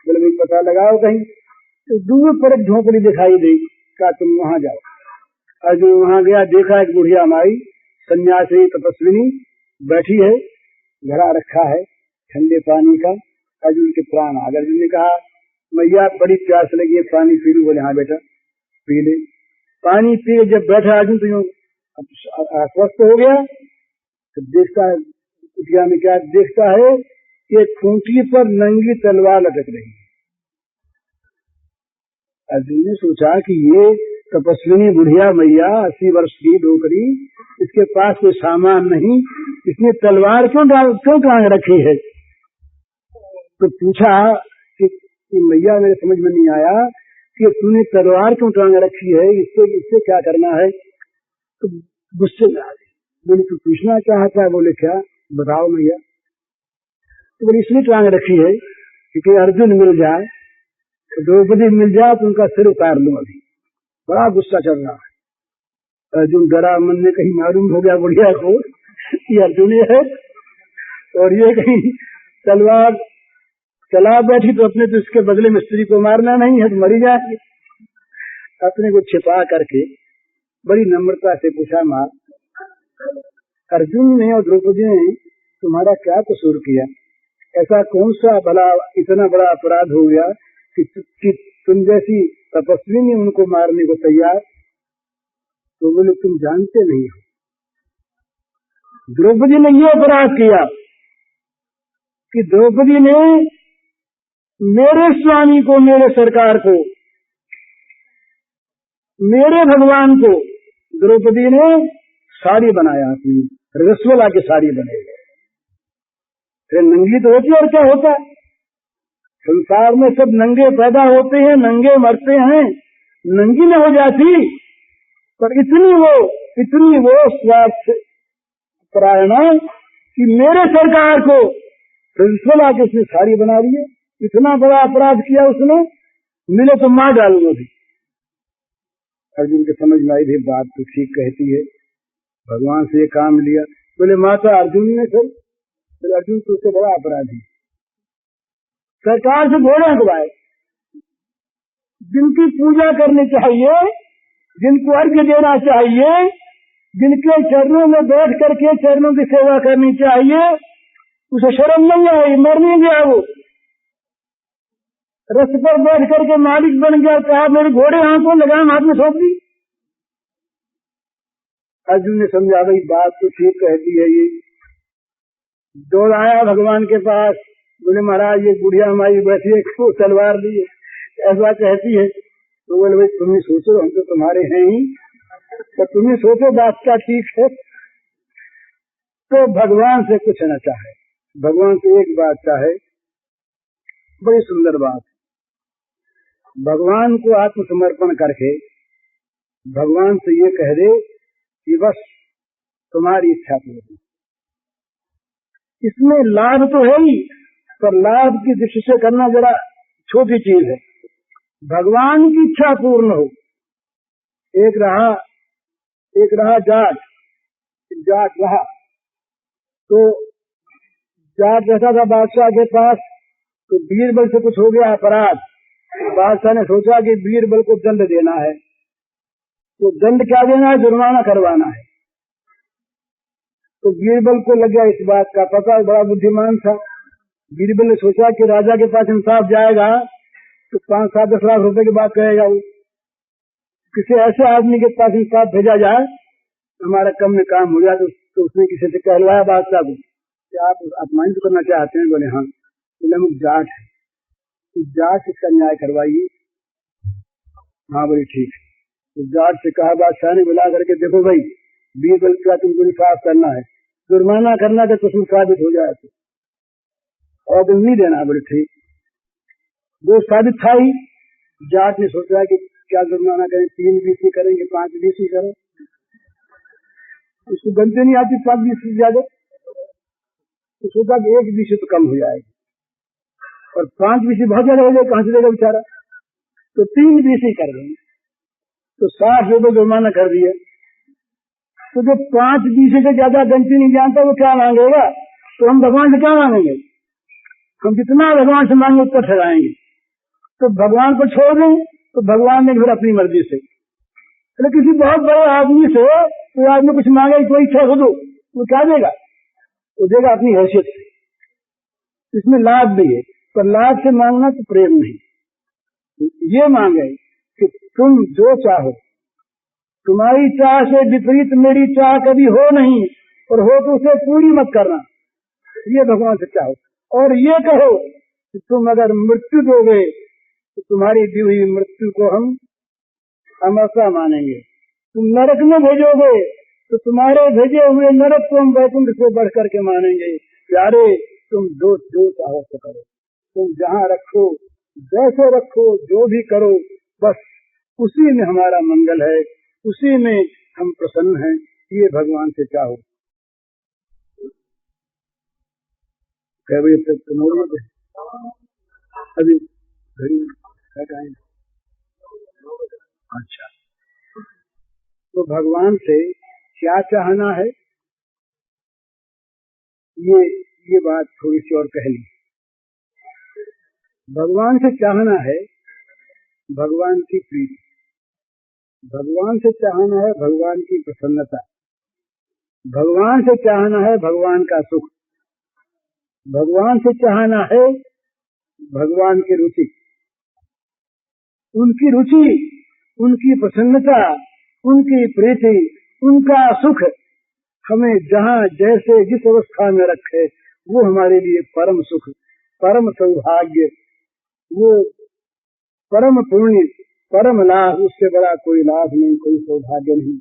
बोले भाई पता लगाओ कहीं। तो दूर पर एक झोंपड़ी दिखाई दी। कहा तुम वहां जाओ। अर्जुन वहां गया, देखा एक बुढ़िया माई सन्यासी तपस्विनी बैठी है, घड़ा रखा है ठंडे पानी का। अर्जुन के प्राण आ गए। अर्जुन ने कहा मैया बड़ी प्यास लगी है, पानी पी लूं? बोले हाँ बेटा पी ले। पानी पी जब बैठा अर्जुन तो यूं अस्वस्थ हो गया। तो देखता है कुटिया में क्या देखता है कि खूंटी पर नंगी तलवार लटक रही है। अर्जुन ने सोचा कि ये तपस्विनी बुढ़िया मैया 80 वर्ष की डोकरी, इसके पास कोई सामान नहीं, इसने तलवार क्यों टांग रखी है? तो पूछा कि मैया मेरे समझ में नहीं आया कि तूने तलवार क्यों टांग रखी है, इससे क्या करना है? तो गुस्से में आ गई। बोले तू पूछना चाहता है? बोले क्या? बताओ मैया। तो बोले इसलिए टांग रखी है क्योंकि अर्जुन मिल जाए, द्रौपदी मिल जाए तो उनका सिर उतार लूं। अभी बड़ा गुस्सा चल रहा है। अर्जुन डरा मन में, कहीं मालूम हो गया बुढ़िया को ये अर्जुन है, और ये कहीं तलवार चला बैठी तो अपने तो इसके बदले में स्त्री को मारना नहीं है तो मरी जाएगी। अपने को छिपा करके बड़ी नम्रता से पूछा माँ अर्जुन ने और द्रौपदी ने तुम्हारा क्या कसूर किया? ऐसा कौन सा भला इतना बड़ा अपराध हो गया कि तुम जैसी तपस्वी ने उनको मारने को तैयार? तो बोले तुम जानते नहीं हो, द्रौपदी ने ये अपराध किया कि द्रौपदी ने मेरे स्वामी को, मेरे सरकार को, मेरे भगवान को द्रौपदी ने साड़ी बनाया, अपनी रसवला की साड़ी बनाई। फिर नंगी तो होती और क्या होता? संसार में सब नंगे पैदा होते हैं, नंगे मरते हैं, नंगी न हो जाती, पर इतनी वो स्वार्थ परायणा कि मेरे सरकार को रसवला की उसने साड़ी बना दी है। इतना बड़ा अपराध किया उसने, मिले तो मार डालूंगा भी। अर्जुन के समझ में आई थी बात तो ठीक कहती है, भगवान से ये काम लिया। बोले माता अर्जुन ने सर, बोले अर्जुन तो उससे बड़ा अपराधी, सरकार से घोड़े हंकवाए, जिनकी पूजा करनी चाहिए, जिनको अर्घ्य देना चाहिए, जिनके चरणों में बैठ करके चरणों की सेवा करनी चाहिए, उसे शर्म नहीं आई, मर नहीं गया। वो रथ पर बैठ करके मालिक बन गया, कहा मेरे घोड़े हाथों लगाम हाथ में सौंप दी। अर्जुन ने समझा भाई बात तो ठीक कहती है। ये दौड़ आया भगवान के पास, बोले महाराज ये बुढ़िया माई बैठी है, को तलवार दी है, ऐसा कहती है। तो बोले भाई तुम ही सोचो, हम तो तुम्हारे हैं ही, तो तुम ही सोचो बात क्या ठीक है। तो भगवान से कुछ न चाहे, भगवान से एक बात चाहे, बड़ी सुंदर बात। भगवान को आत्मसमर्पण करके भगवान से ये कह दे कि बस तुम्हारी इच्छा पूरी। इसमें लाभ तो है ही, पर लाभ की दृष्टि से करना जरा छोटी चीज है। भगवान की इच्छा पूर्ण हो। एक रहा जाट रहा, तो जाट रहता था बादशाह के पास, तो बीरबल से कुछ हो गया अपराध, बादशाह ने सोचा कि बीरबल को दंड देना है। तो दंड क्या देना है? जुर्माना करवाना है। तो बीरबल को लग गया इस बात का पता, बड़ा बुद्धिमान था। बीरबल ने सोचा कि राजा के पास इंसाफ जाएगा तो 5-7-10 लाख रुपए की बात कहेगा, वो किसी ऐसे आदमी के पास इंसाफ भेजा जाए हमारा कम में काम हो जाए। तो उसने किसी से कहलवाया बादशाह को कि आप अपमानित करना चाहते हैं? बोले हाँ। बोले हम जाट है, तो जाट इसका न्याय करवाइए। हाँ बोले ठीक है। तो जाट से कहा, बादशाह ने बुला करके देखो भाई बीरबल का तुमको इंसाफ करना है, जुर्माना करना तो कसूर साबित हो जाए तो, और तुम नहीं देना। बोले ठीक। वो साबित था ही। जाट ने सोचा कि क्या जुर्माना करें, 3 बीसी करेंगे, 5 बीसी करें, उसको गनते नहीं आती 5 बीसी ज्यादा, तो सोचा कि 1 बीसी तो कम हो जाएगी, और 5 बीसी बहुत ज्यादा हो जाए, कहां से देगा बेचारा, तो 3 बीसी कर देंगे। तो 60 रुपये जुर्माना कर दिया। तो जो 5 बीसी से ज्यादा गनती नहीं जानता वो क्या मांगेगा? तो हम भगवान से क्या मांगेंगे? हम जितना भगवान से मांगे उतना ठहराएंगे। तो भगवान को छोड़ दें तो भगवान ने फिर अपनी मर्जी से, तो किसी बहुत बड़े आदमी से कोई आदमी कुछ मांगे, कोई इच्छा हो दो, वो क्या देगा? वो देगा अपनी हैसियत से। इसमें लाभ भी है, पर लाभ से मांगना तो प्रेम नहीं। ये मांगे कि तुम जो चाहो, तुम्हारी चाह से विपरीत मेरी चाह कभी हो नहीं, और हो तो उसे पूरी मत करना, ये भगवान से चाहो। और ये कहो कि तुम अगर मृत्यु दोगे तो तुम्हारी दी हुई मृत्यु को हम अमरता मानेंगे। तुम नरक में भेजोगे तो तुम्हारे भेजे हुए नरक को हम वैकुंठ से बढ़ करके मानेंगे। प्यारे तुम जो चाहो तो करो, तुम जहाँ रखो, जैसे रखो, जो भी करो, बस उसी में हमारा मंगल है, उसी में हम प्रसन्न हैं। ये भगवान से चाहो। अभी घड़ी अच्छा, तो भगवान से क्या चाहना है, ये बात थोड़ी सी और कह ली। भगवान से चाहना है भगवान की प्रीति, भगवान से चाहना है भगवान की प्रसन्नता, भगवान से चाहना है भगवान का सुख, भगवान से चाहना है भगवान की रुचि, उनकी रुचि, उनकी प्रसन्नता, उनकी प्रीति, उनका सुख हमें जहाँ जैसे जिस अवस्था में रखे वो हमारे लिए परम सुख, परम सौभाग्य, वो परम पुण्य, परम लाभ, उससे बड़ा कोई लाभ नहीं, कोई सौभाग्य नहीं।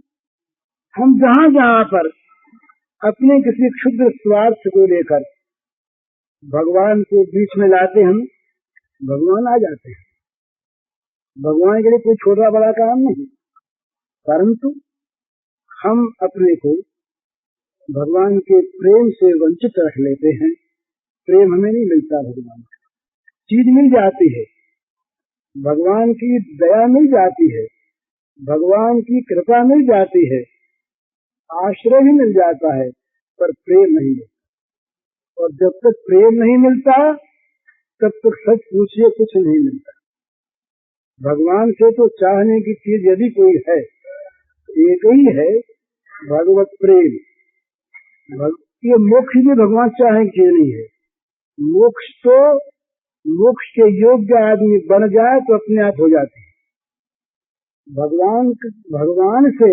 हम जहाँ जहाँ पर अपने किसी क्षुद्र स्वार्थ को लेकर भगवान को बीच में लाते हैं, भगवान आ जाते हैं। भगवान के लिए कोई छोटा बड़ा काम नहीं, परंतु हम अपने को भगवान के प्रेम से वंचित रख लेते हैं। प्रेम हमें नहीं मिलता, भगवान चीज मिल जाती है, भगवान की दया मिल जाती है, भगवान की कृपा मिल जाती है, आश्रय भी मिल जाता है, पर प्रेम नहीं मिलता। और जब तक प्रेम नहीं मिलता तब तक सच पूछिए कुछ नहीं मिलता। भगवान से तो चाहने की चीज यदि कोई है एक ही है, भगवत प्रेम। ये मोक्ष भी भगवान चाहे कि नहीं है, मोक्ष तो मोक्ष के योग्य आदमी बन जाए तो अपने आप हो जाती है। भगवान से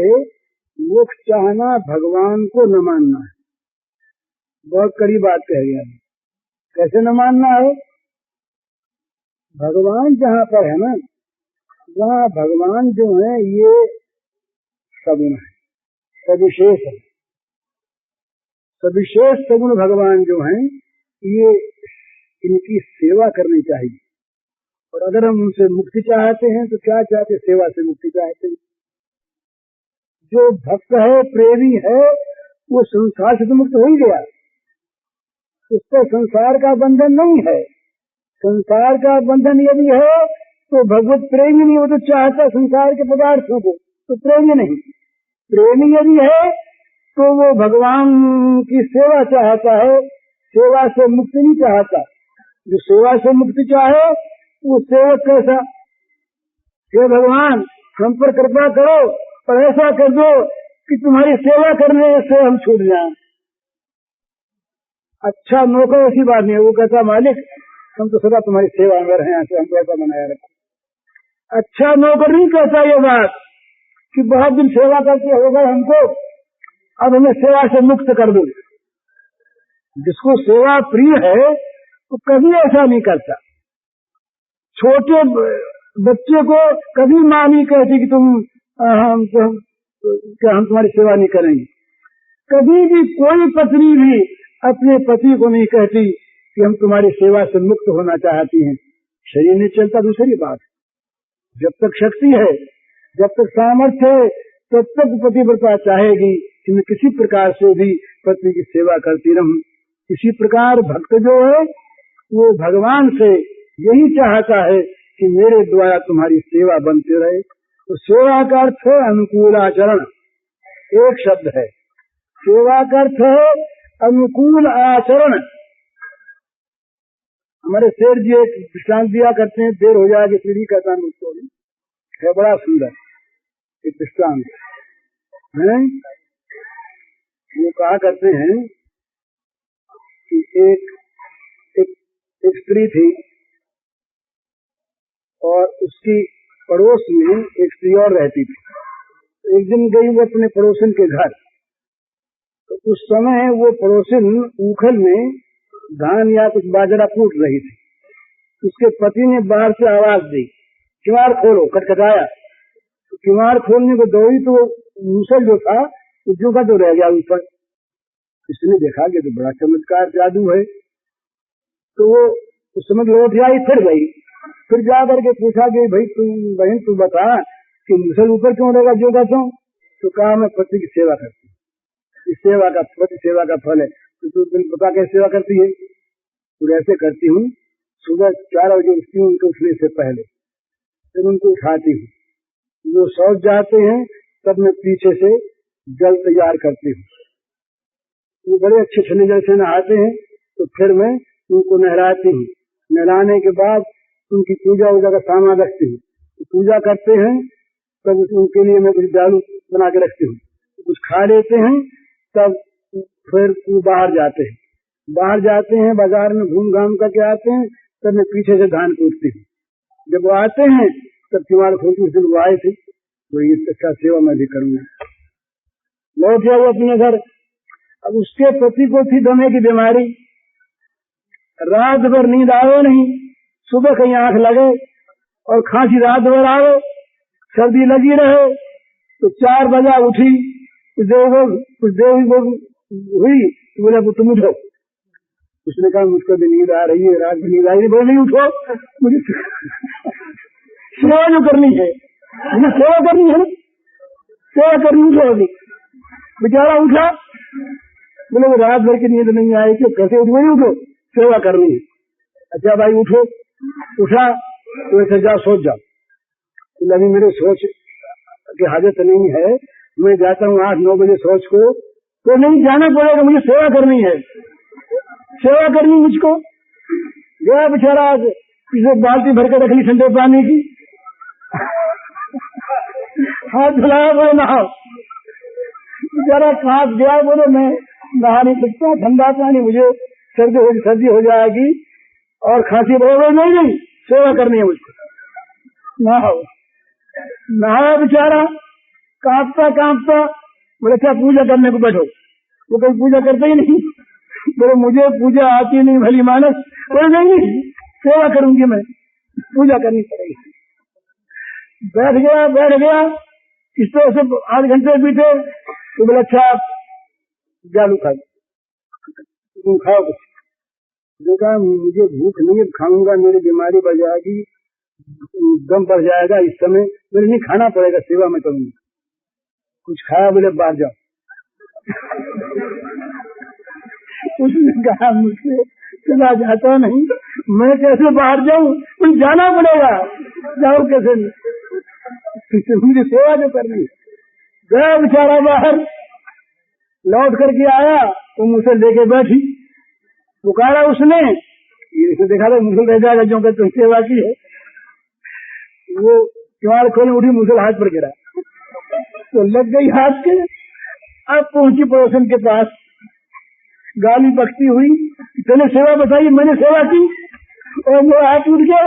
मोक्ष चाहना भगवान को न मानना है। बहुत कड़ी बात कह गया है। कैसे न मानना है? भगवान जहाँ पर है ना, वहाँ भगवान जो है ये सगुण है, सविशेष है। सविशेष सगुण भगवान जो हैं, ये इनकी सेवा करनी चाहिए। और अगर हम उनसे मुक्ति चाहते हैं तो क्या चाहते? सेवा से मुक्ति चाहते हैं। जो भक्त है, प्रेमी है, वो संसार से तो मुक्त हो ही गया, उसको संसार का बंधन नहीं है। संसार का बंधन यदि है तो भगवत प्रेमी नहीं, वो तो चाहता संसार के पदार्थों को, तो प्रेमी नहीं। प्रेमी यदि है तो वो भगवान की सेवा चाहता है, सेवा से मुक्ति नहीं चाहता। जो सेवा से मुक्ति चाहे वो सेवक कैसा? हे भगवान हम पर कृपा करो और ऐसा कर दो कि तुम्हारी सेवा करने से हम छूट जाएं। अच्छा नौकर ऐसी बात नहीं है, वो कहता मालिक हम तो सदा तुम्हारी सेवा में रहे, ऐसे हमको ऐसा बनाया रखो। अच्छा नौकर नहीं कहता ये बात कि बहुत दिन सेवा करके हो गए हमको, अब हमें सेवा से मुक्त कर दो। जिसको सेवा प्रिय है तो कभी ऐसा नहीं करता। छोटे बच्चे को कभी माँ नहीं कहती कि हम तुम्हारी सेवा नहीं करेंगे। कभी भी कोई पत्नी भी अपने पति को नहीं कहती कि हम तुम्हारी सेवा से मुक्त होना चाहती हैं। शरीर नहीं चलता दूसरी बात, जब तक शक्ति है, जब तक सामर्थ्य है, तब तक पतिव्रता चाहेगी कि मैं किसी प्रकार से भी पति की सेवा करती रहूं। इसी प्रकार भक्त जो है वो भगवान से यही चाहता है कि मेरे द्वारा तुम्हारी सेवा बनती रहे। तो सेवा का अर्थ है अनुकूल आचरण, एक शब्द है। सेवा का अर्थ है अनुकूल आचरण। हमारे शेर जी एक दृष्टांत दिया करते हैं, देर हो जाएगी सीढ़ी का काम उसको है, बड़ा सुंदर एक दृष्टांत है। वो कहा करते हैं कि एक स्त्री थी और उसकी पड़ोस में एक स्त्री और रहती थी। एक दिन गई वो अपने पड़ोसन के घर, तो उस समय वो पड़ोसन ऊखल में धान या कुछ बाजरा कूट रही थी। उसके पति ने बाहर से आवाज दी, किवाड़ खोलो, खटखटाया। तो किवाड़ खोलने को दौड़ी तो मूसल जो था जो का तो रह गया ऊपर। इसने देखा कि तो बड़ा चमत्कार जादू है, तो वो उस समय लौट आई, फिर गई। फिर जा करके पूछा कि भाई बहन तू बता कि मूसल ऊपर क्यों रहेगा जो का क्यों? तो कहा मैं पति की सेवा करती हूँ, इस सेवा का पति सेवा का फल है। तो तू बता कैसे सेवा करती है? तो ऐसे करती हूँ, सुबह 4 बजे उठती हूँ उनके उठने से पहले, फिर उनको उठाती हूँ, वो शौच जाते हैं तब मैं पीछे से जल तैयार करती हूँ। वो बड़े अच्छे छने जल से नहाते हैं, तो फिर मैं उनको नहलाती हूँ। नहलाने के बाद उनकी पूजा वूजा का सामान रखती हूँ, तो पूजा करते हैं तब उनके लिए मैं कुछ दारू बना के रखती हूँ, कुछ खा लेते हैं, तब फिर वो बाहर जाते हैं बाजार में घूम घाम करके आते हैं, तब मैं पीछे से धान कूटती हूँ। जब वो आते हैं तब किवाड़ खोलती, उस दिन वो आए थे, तो ये अच्छा सेवा मैं भी करूंगा। लौट गया वो अपने घर। अब उसके पति को थी दमे की बीमारी, रात भर नींद आवे नहीं, सुबह कहीं आंख लगे और खांसी रात भर आवे, सर्दी लगी रहे, तो 4 बजे उठी, कुछ देर हुई, बोले वो तुम उठो। उसने कहा मुझको भी नींद आ रही है, रात में नींद आ रही है। बोले नहीं उठो, मुझे सेवा जो करनी है, मुझे सेवा करनी है, सेवा करनी, उठो अभी। बेचारा उठा, बोले वो रात भर की नींद नहीं आई, क्यों कैसे उठ गई? उठो, सेवा करनी है। अच्छा भाई उठो। उठा तो ऐसे जा सोच जाओ। तो अभी मेरे सोच की हाजत नहीं है, मैं जाता हूँ 8-9 बजे सोच को, तो नहीं जाना पड़ेगा, मुझे सेवा करनी है, सेवा करनी मुझको। गया बेचारा, किसी बाल्टी भर के रख ली ठंडे पानी की, हाथ धुलाया, बोले नहाओ। बेचारा कांप गया, बोले मैं नहा नहीं सकता, ठंडा पानी, मुझे सर्दी हो जाएगी और खांसी बढ़ेगी। नहीं, सेवा करनी है मुझको, नहाओ। नहाया बेचारा, कांपता, बोले अच्छा पूजा करने को बैठो। वो कहीं पूजा करते ही नहीं, बोले मुझे पूजा आती नहीं भली मानस। बोले नहीं, सेवा करूंगी मैं, पूजा करनी पड़ेगी। बैठ गया, इस तरह से 8 घंटे बीते। तो बोले अच्छा जालू खाओ कुछ। देखा मुझे भूख नहीं है, खाऊंगा मेरी बीमारी बढ़ जाएगी, दम बढ़ जाएगा इस समय। बोले नहीं खाना पड़ेगा, सेवा में करूंगी। कुछ खाया, बोले बाहर जाओ। उसने कहा मुझसे चला जाता नहीं, मैं कैसे बाहर जाऊं? जाना पड़ेगा, जाओ कैसे नहीं, मुझे सेवा जो करनी। गया बेचारा बाहर, लौट करके आया, वो मुझसे लेके बैठी, पुकारा उसने, ये देखा था मुझे रह जाएगा जो तुम सेवा की है। वो किवाड़ खोले, उठी, मुझे हाथ पर गिरा, तो लग गई हाथ के। अब पहुंची पड़ोसन के पास, गाली बकती हुई, तूने सेवा बताई, मैंने सेवा की और मेरा हाथ टूट गया।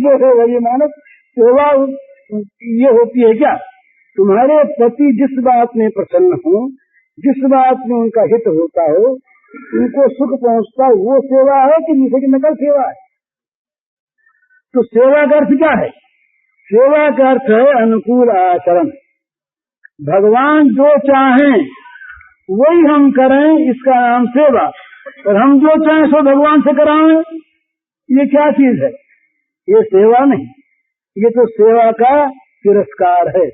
बोले मानस, सेवा ये होती है क्या? तुम्हारे पति जिस बात में प्रसन्न हो, जिस बात में उनका हित होता हो, उनको सुख पहुंचता, वो सेवा है कि नीचे की नकल सेवा है? तो सेवा का अर्थ क्या है? सेवा का अर्थ है अनुकूल आचरण। भगवान जो चाहें वही हम करें, इसका नाम सेवा। और हम जो चाहें सो भगवान से कराएं, ये क्या चीज है? ये सेवा नहीं, ये तो सेवा का तिरस्कार है।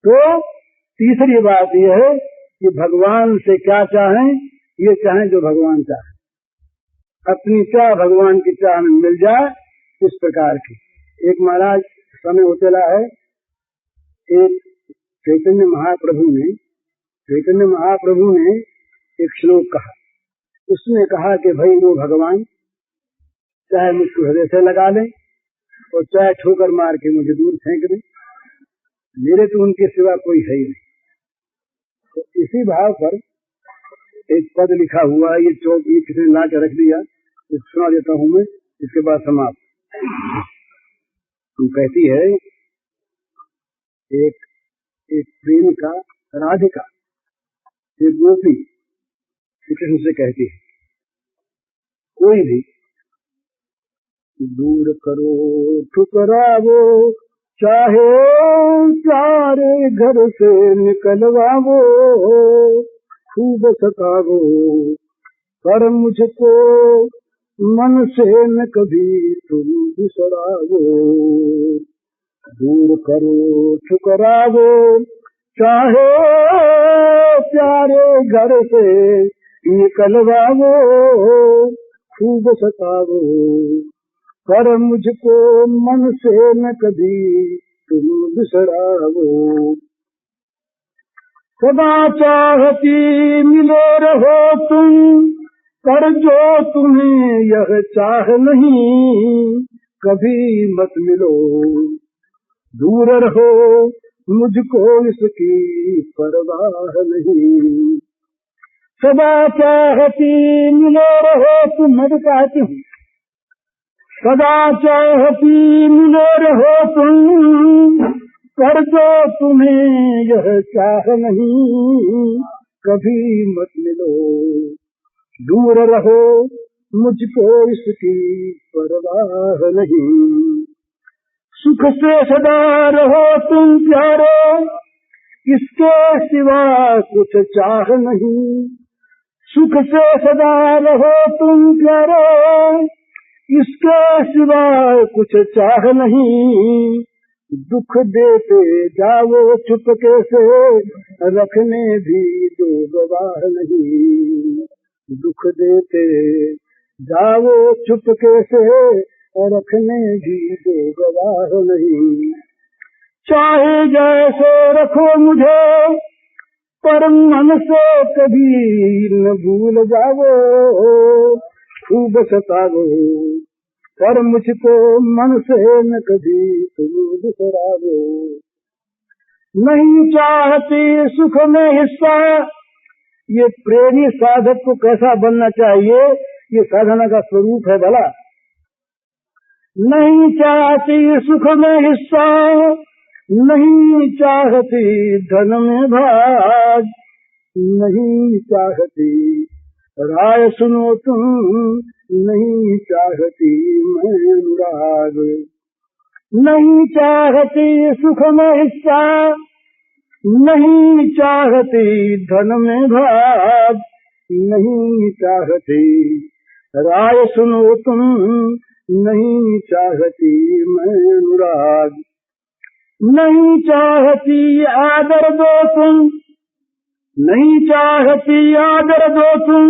तो तीसरी बात यह है कि भगवान से क्या चाहें, ये चाहें जो भगवान चाहे, अपनी चाह भगवान की चाह में मिल जाए, इस प्रकार की। एक महाराज समय होतेला है, एक चैतन्य महाप्रभु ने एक श्लोक कहा। उसने कहा कि भाई वो भगवान चाहे मुझको हृदय से लगा ले और चाहे ठोकर मार के मुझे दूर फेंक दे, मेरे तो उनके सिवा कोई है ही नहीं। तो इसी भाव पर एक पद लिखा हुआ है, ये किसी ने ला के रख दिया, तो सुना देता हूं मैं, इसके बाद समाप्त। तुम कहती है, एक प्रेम का राधिका, एक गोपी श्री कृष्ण से कहती है, कोई भी दूर करो ठुकरावो, चाहे सारे घर से निकलवावो, खूब सतावो, पर मुझको मन से न कभी तुम बिसरावो। दूर करो ठुकरावो, चाहे प्यारे घर से निकलवावो, खूब सतावो, पर मुझको मन से न कभी तुम बिसरावो। सदा चाहती मिले रहो तुम, पर जो तुम्हें यह चाह नहीं, कभी मत मिलो। दूर रहो मुझको इसकी परवाह नहीं। सदा चाहती मिले रहो तुम, मैं तो चाहती हूँ सदा चाहती मिले रहो तुम, कर दो तुम्हें यह चाह नहीं, कभी मत मिलो दूर रहो, मुझको इसकी परवाह नहीं। सुख से सदा रहो तुम प्यारे, इसके सिवा कुछ चाह नहीं। सुख से सदा रहो तुम प्यारे, इसके सिवा कुछ चाह नहीं। दुख देते जाओ चुपके से, रखने भी दो गवाह नहीं। दुख देते जाओ चुपके से, रखने भी दो गवाह नहीं। चाहे जैसे रखो मुझे, पर मन से कभी न भूल जाओ। खूब सताओ पर मुझको मन से न कभी तुम बिसराओ। नहीं चाहती सुख में हिस्सा, ये प्रेमी साधक को कैसा बनना चाहिए, ये साधना का स्वरूप है भला। नहीं चाहती सुख में हिस्सा, नहीं चाहती धन में भाग, नहीं चाहती राय सुनो तुम, नहीं चाहती मैं अनुराग। नहीं चाहती सुख में हिस्सा, नहीं चाहती धन में भाग, नहीं चाहती राय सुनो तुम, नहीं चाहती मैं अनुराग। नहीं चाहती आदर दो तुम, नहीं चाहती आदर दो तुम,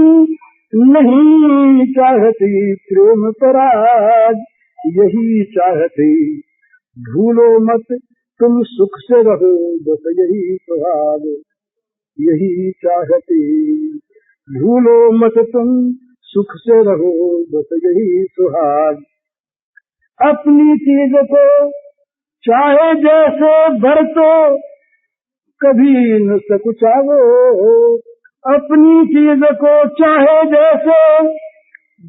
नहीं चाहती प्रेम पराग। यही चाहती भूलो मत तुम सुख से रहो, बस यही सुहाग। यही चाहती भूलो मत तुम सुख से रहो, बस यही सुहाग। अपनी चीज को चाहे जैसे बरतो, कभी न सकुचाओ। अपनी चीज को चाहे जैसे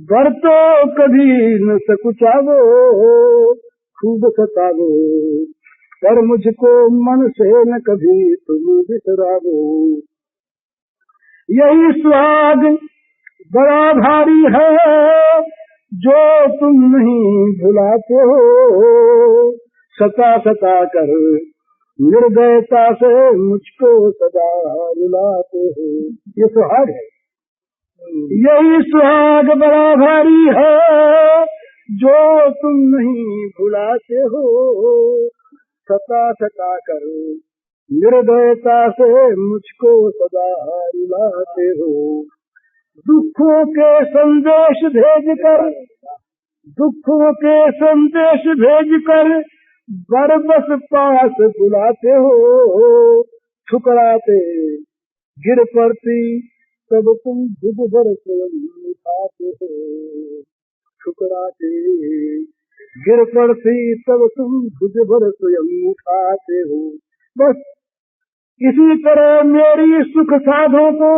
बरतो, कभी न सकुचाओ। खूब सताओ पर मुझको मन से न कभी तुम बिसराओ। यही सुहाग बड़ा भारी है, जो तुम नहीं भुलाते हो। सता सता कर निर्दयता से मुझको सदा रुलाते हो। ये सुहाग है, यही सुहाग बड़ा भारी है, जो तुम नहीं भुलाते हो। सता सता कर निर्दयता से मुझको सदा रुलाते हो। दुखों के संदेश भेजकर, दुखों के संदेश भेजकर बरबस पास बुलाते हो। ठुकराते गिर पड़ती तब तुम खुद भर स्वयं उठाते हो। ठुकराते गिर पड़ती तब तुम खुद भर स्वयं उठाते हो। बस इसी तरह मेरी सुख साधों को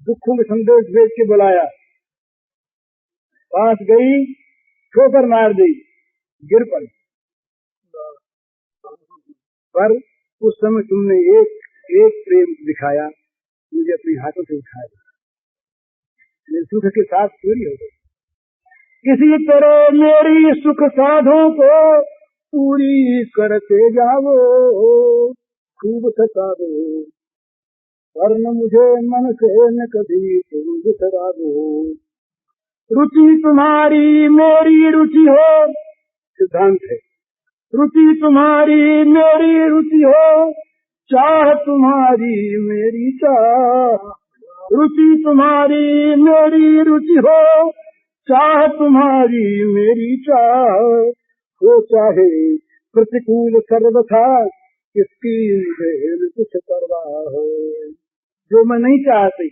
दुखों में संदेश भेज के बुलाया, पास गई, ठोकर मार दी, गिर पड़ी। पर उस समय तुमने एक प्रेम दिखाया, मुझे अपने हाथों से उठाया, मेरे सुख के साथ पूरी हो गई। इसी तरह मेरी सुख साधों को पूरी करते जाओ। खूब सताओ पर न मुझे मन से न कभी तुम बिसराओ। रुचि तुम्हारी मेरी रुचि हो, सिद्धांत है। रुचि तुम्हारी मेरी रुचि हो, चाह तुम्हारी मेरी चाह। रुचि तुम्हारी मेरी रुचि हो, चाह तुम्हारी मेरी चाह। हो चाहे प्रतिकूल सर्वथा, किसकी मुझे कुछ परवाह हो। जो मैं नहीं चाहती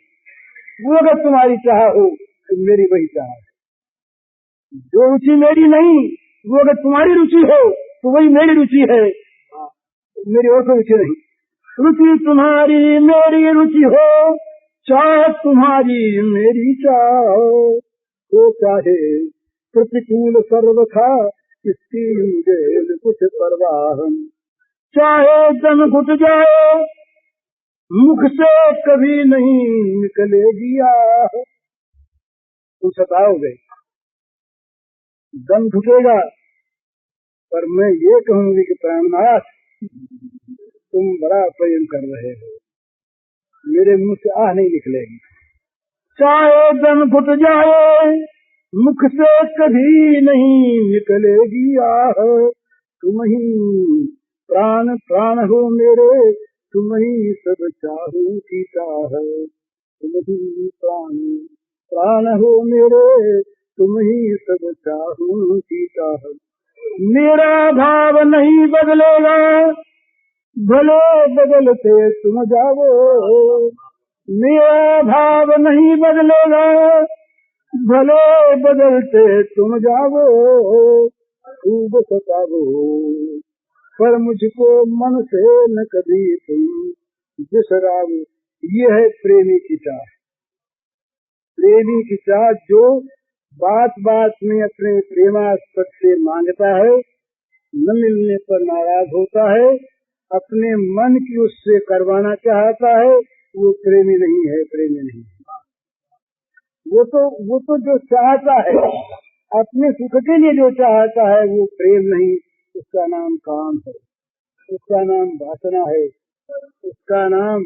वो अगर तुम्हारी चाह हो तो मेरी वही चाह है। जो रुचि मेरी नहीं वो अगर तुम्हारी रुचि हो तो वही मेरी रुचि है। मेरी और कोई रुचि नहीं। रुचि तुम्हारी मेरी रुचि हो, चाह तुम्हारी मेरी चाह हो, चाहे प्रतिकूल सर्वथा इसकी मुझे कुछ परवाह, चाहे दम घुट जाए मुख से कभी नहीं निकलेगी आह। तुम सताओगे, दम घुटेगा, पर मैं ये कहूंगी कि प्राणनाथ तुम बड़ा प्रेम कर रहे हो, मेरे मुंह से आह नहीं निकलेगी। चाहे दम घुट जाए मुख से कभी नहीं निकलेगी आह, तुम ही प्राण प्राण हो मेरे, तुम ही सब चाहूं की चाह, तुम ही प्राण प्राण हो मेरे, तुम ही सब चाहूं की चाह। मेरा भाव नहीं बदलेगा, भले बदलते तुम जाओ, मेरा भाव नहीं बदलेगा, भले बदलते तुम जाओ, खूब सताओ पर मुझको मन से न कभी तुम बिसराओ। ये है प्रेमी की चाह। प्रेमी की चाह जो बात बात में अपने प्रेमास्पद से मांगता है, न मिलने पर नाराज होता है, अपने मन की उससे करवाना चाहता है, वो प्रेमी नहीं है, प्रेमी नहीं। वो तो जो चाहता है अपने सुख के लिए, जो चाहता है वो प्रेम नहीं, उसका नाम काम है, उसका नाम वासना है, उसका नाम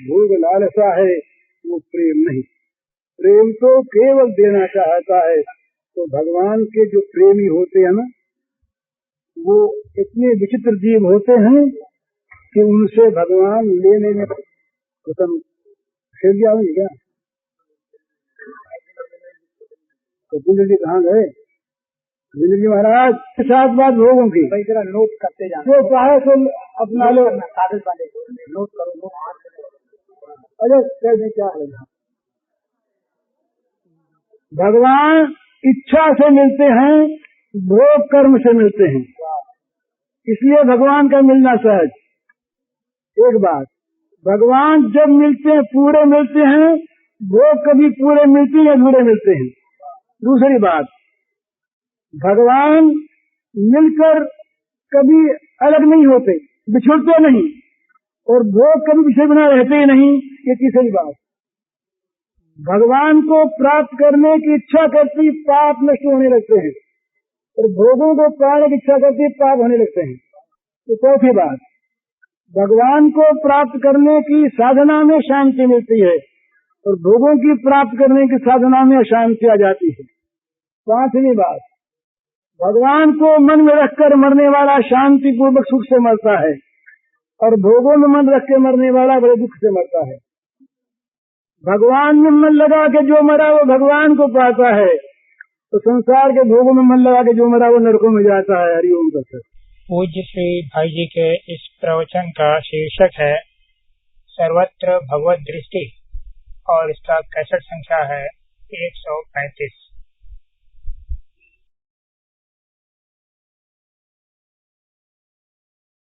भोग लालसा है, वो प्रेम नहीं। प्रेम तो केवल देना चाहता है। तो भगवान के जो प्रेमी होते हैं ना, वो इतने विचित्र जीव होते हैं कि उनसे भगवान लेने में खत्म खेल गया नहीं क्या। तो कुंज जी कहाँ गए? विजय जी महाराज के साथ बात भोगों की जरा नोट करते जाए, जो चाहे तो अपना लो, कागज वाले नोट करो, नोट। अरे कहने क्या है, भगवान इच्छा से मिलते हैं, भोग कर्म से मिलते हैं, इसलिए भगवान का मिलना सहज। एक बात, भगवान जब मिलते हैं पूरे मिलते हैं, भोग कभी पूरे मिलते हैं अधूरे मिलते हैं। दूसरी बात, भगवान मिलकर कभी अलग नहीं होते, बिछुड़ते नहीं, और भोग कभी विषय बिना रहते ही नहीं। ये तीसरी बात, भगवान को प्राप्त करने की इच्छा करती पाप नष्ट होने लगते हैं, और भोगों को पाने की इच्छा करती पाप होने लगते हैं। तो चौथी बात, भगवान को प्राप्त करने की साधना में शांति मिलती है, और भोगों की प्राप्त करने की साधना में अशांति आ जाती है। पांचवी बात, भगवान को मन में रखकर मरने वाला शांति पूर्वक सुख से मरता है, और भोगों में मन रख के मरने वाला बड़े दुख से मरता है। भगवान में मन लगा के जो मरा वो भगवान को पाता है, तो संसार के भोगों में मन लगा के जो मरा वो नरकों में जाता है। हरिओम दत्त। पूज्य श्री भाई जी के इस प्रवचन का शीर्षक है सर्वत्र भगवत दृष्टि, और इसका कैसेट संख्या है 135।